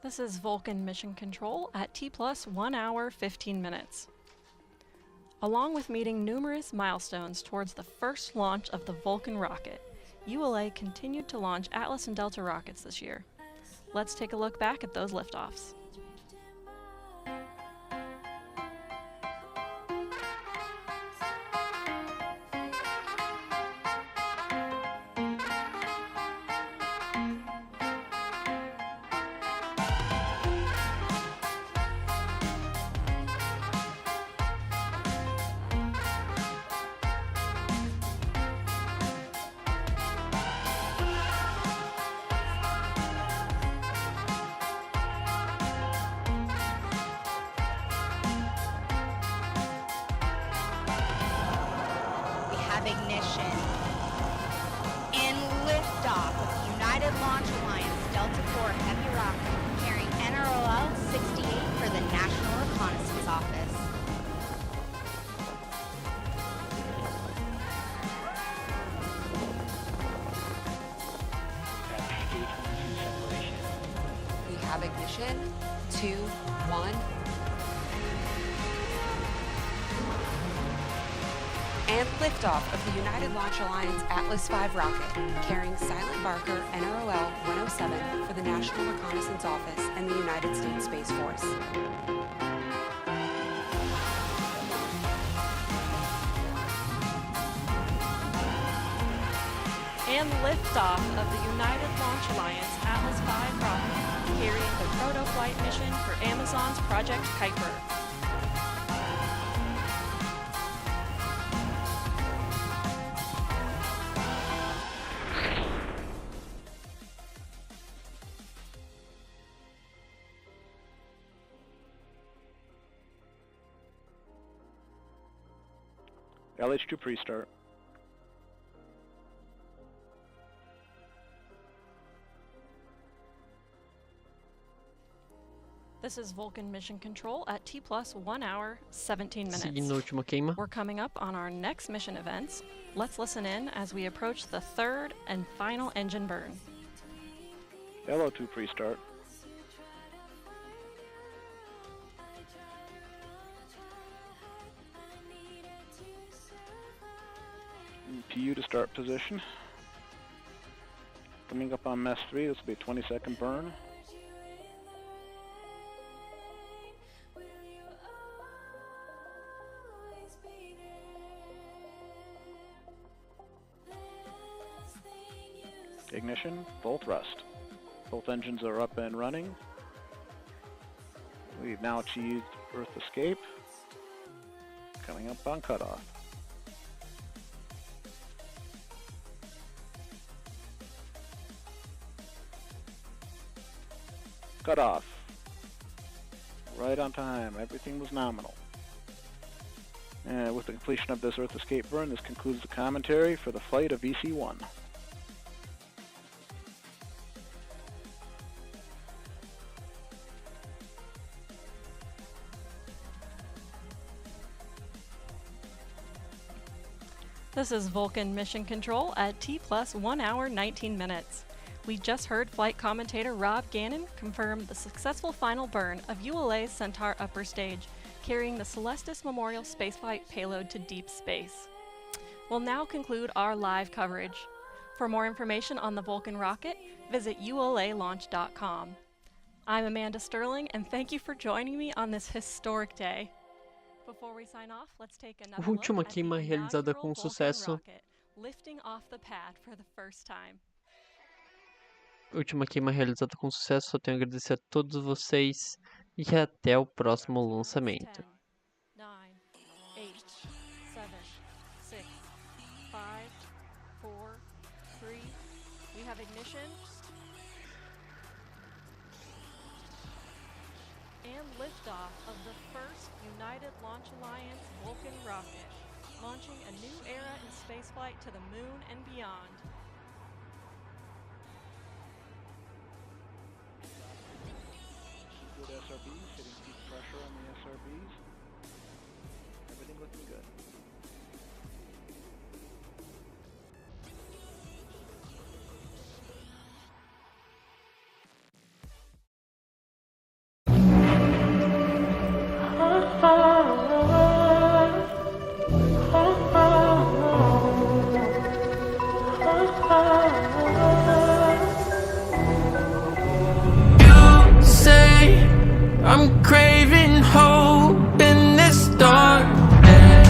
This is Vulcan Mission Control at T plus 1 hour 15 minutes. Along with meeting numerous milestones towards the first launch of the Vulcan rocket, ULA continued to launch Atlas and Delta rockets this year. Let's take a look back at those liftoffs. Launch Alliance Delta IV Heavy rocket carrying NROL 68 for the National Reconnaissance Office. We have ignition, 2, 1. And liftoff of the United Launch Alliance Atlas V rocket, carrying Silent Barker NROL 107 for the National Reconnaissance Office and the United States Space Force. And liftoff of the United Launch Alliance Atlas V rocket, carrying the proto-flight mission for Amazon's Project Kuiper. LH2 pre-start. This is Vulcan Mission Control at T plus 1 hour, 17 minutes. Seguindo a última queima. We're coming up on our next mission events. Let's listen in as we approach the third and final engine burn. LO2 pre-start. PU to start position. Coming up on MES 3, this will be a 20-second burn. Ignition, full thrust. Both engines are up and running. We've now achieved Earth escape. Coming up on cutoff. Cutoff. Right on time. Everything was nominal. And with the completion of this Earth escape burn, this concludes the commentary for the flight of EC-1. This is Vulcan Mission Control at T plus 1 hour, 19 minutes. We just heard flight commentator Rob Gannon confirm the successful final burn of ULA's Centaur upper stage, carrying the Celestis Memorial Spaceflight payload to deep space. We'll now conclude our live coverage. For more information on the Vulcan rocket, visit ulalaunch.com. I'm Amanda Sterling, and thank you for joining me on this historic day. Before we sign off, let's take another Última look at the queima realizada inaugural com Vulcan sucesso. rocket, lifting off the pad for the first time. Última queima realizada com sucesso. Só tenho a agradecer a todos vocês e até o próximo lançamento. 9, 8, 7, 6, 5, 4, 3. We have ignition. And liftoff of the first United Launch Alliance Vulcan rocket, launching a new era in spaceflight to the moon and beyond. Good SRBs, hitting peak pressure on the SRBs. Everything looking good. You say I'm craving hope in this darkness.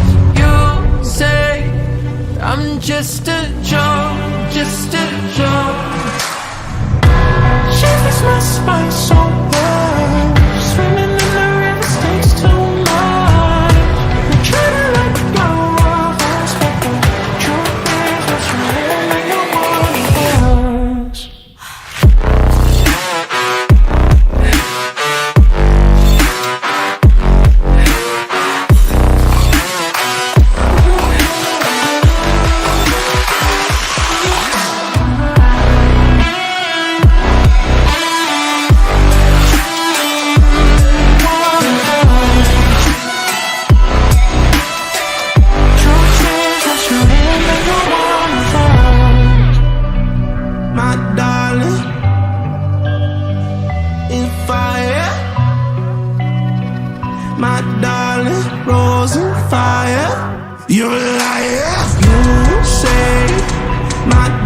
fire. You're a liar. You say my